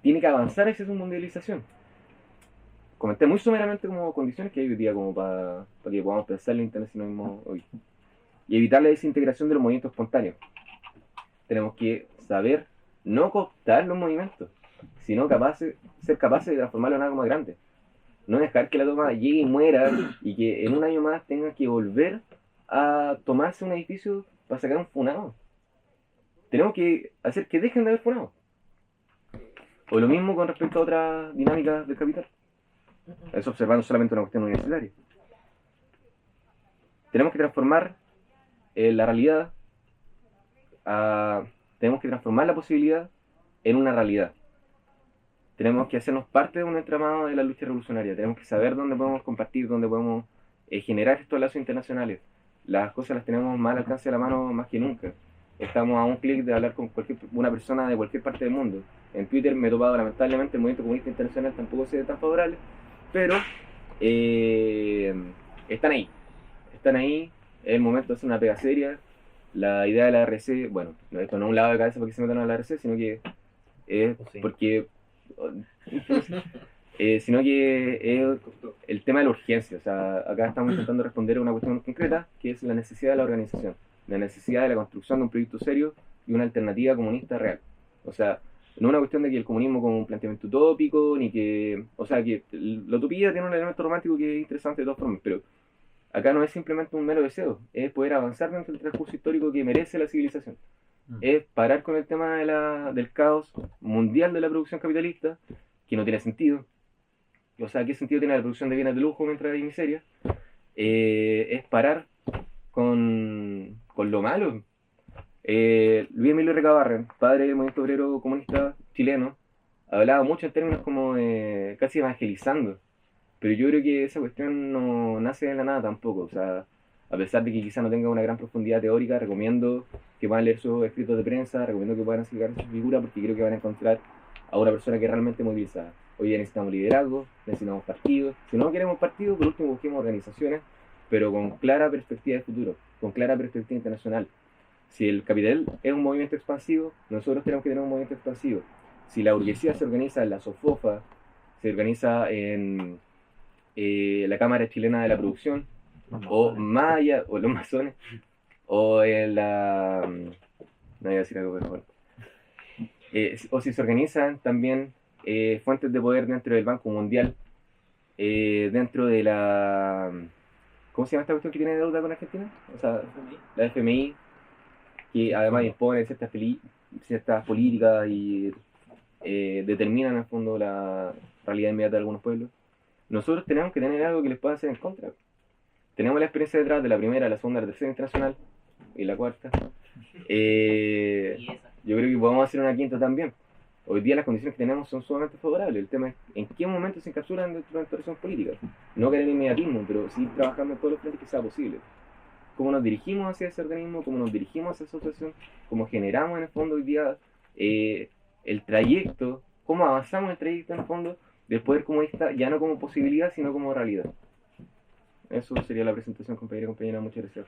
Tiene que avanzar hacia su mundialización. Comenté muy someramente como condiciones que hay hoy día como para que podamos pensar el internacionalismo hoy. Y evitar la desintegración de los movimientos espontáneos. Tenemos que saber no cooptar los movimientos, sino ser capaces de transformarlo en algo más grande. No dejar que la toma llegue y muera y que en un año más tenga que volver a tomarse un edificio para sacar un funado. Tenemos que hacer que dejen de haber funado. O lo mismo con respecto a otras dinámicas del capital. Es observando solamente una cuestión universitaria. Tenemos que transformar la realidad, tenemos que transformar la posibilidad en una realidad. Tenemos que hacernos parte de un entramado de la lucha revolucionaria. Tenemos que saber dónde podemos compartir, dónde podemos generar estos lazos internacionales. Las cosas las tenemos más al alcance de la mano más que nunca. Estamos a un clic de hablar con una persona de cualquier parte del mundo. En Twitter me he topado, lamentablemente, el movimiento comunista internacional tampoco se ve tan favorable, pero están ahí. Están ahí, es el momento de hacer una pega seria. La idea de la RC, bueno, esto no es un lado de cabeza para que se metan a la RC, sino que es porque... sino que es el tema de la urgencia. O sea, acá estamos intentando responder a una cuestión concreta, que es la necesidad de la organización, la necesidad de la construcción de un proyecto serio y una alternativa comunista real. O sea, no una cuestión de que el comunismo como un planteamiento utópico, ni que... O sea, que la utopía tiene un elemento romántico que es interesante de todas formas, pero acá no es simplemente un mero deseo, es poder avanzar dentro del transcurso histórico que merece la civilización. Es parar con el tema del caos mundial de la producción capitalista, que no tiene sentido. O sea, ¿qué sentido tiene la producción de bienes de lujo mientras hay miseria? Es parar con lo malo. Luis Emilio Recabarren, padre del movimiento obrero comunista chileno, hablaba mucho en términos como casi evangelizando. Pero yo creo que esa cuestión no nace de la nada tampoco. O sea, a pesar de que quizá no tenga una gran profundidad teórica, recomiendo que puedan leer sus escritos de prensa, recomiendo que puedan acercar su figura, porque creo que van a encontrar a una persona que es realmente movilizada. Hoy día necesitamos liderazgo, necesitamos partidos. Si no queremos partidos, por último busquemos organizaciones, pero con clara perspectiva de futuro, con clara perspectiva internacional. Si el capital es un movimiento expansivo, nosotros tenemos que tener un movimiento expansivo. Si la burguesía se organiza en la SOFOFA, se organiza en la Cámara Chilena de la Producción, o Maya, o los masones, o en la... no voy a decir algo mejor. O si se organizan también fuentes de poder dentro del Banco Mundial, dentro de la... ¿Cómo se llama esta cuestión que tiene deuda con Argentina? O sea, la FMI, que además impone ciertas políticas y determinan en el fondo la realidad inmediata de algunos pueblos. Nosotros tenemos que tener algo que les pueda hacer en contra. Tenemos la experiencia detrás de la primera, la segunda, la tercera internacional y la cuarta. Yo creo que podemos hacer una quinta también. Hoy día las condiciones que tenemos son sumamente favorables. El tema es en qué momento se encapsulan dentro de nuestras relaciones políticas. No querer inmediatismo, pero sí trabajando en todos los frentes que sea posible. Cómo nos dirigimos hacia ese organismo, cómo nos dirigimos hacia esa asociación, cómo generamos en el fondo hoy día el trayecto, cómo avanzamos el trayecto en el fondo del poder comunista, ya no como posibilidad, sino como realidad. Eso sería la presentación, compañero y compañera. Muchas gracias.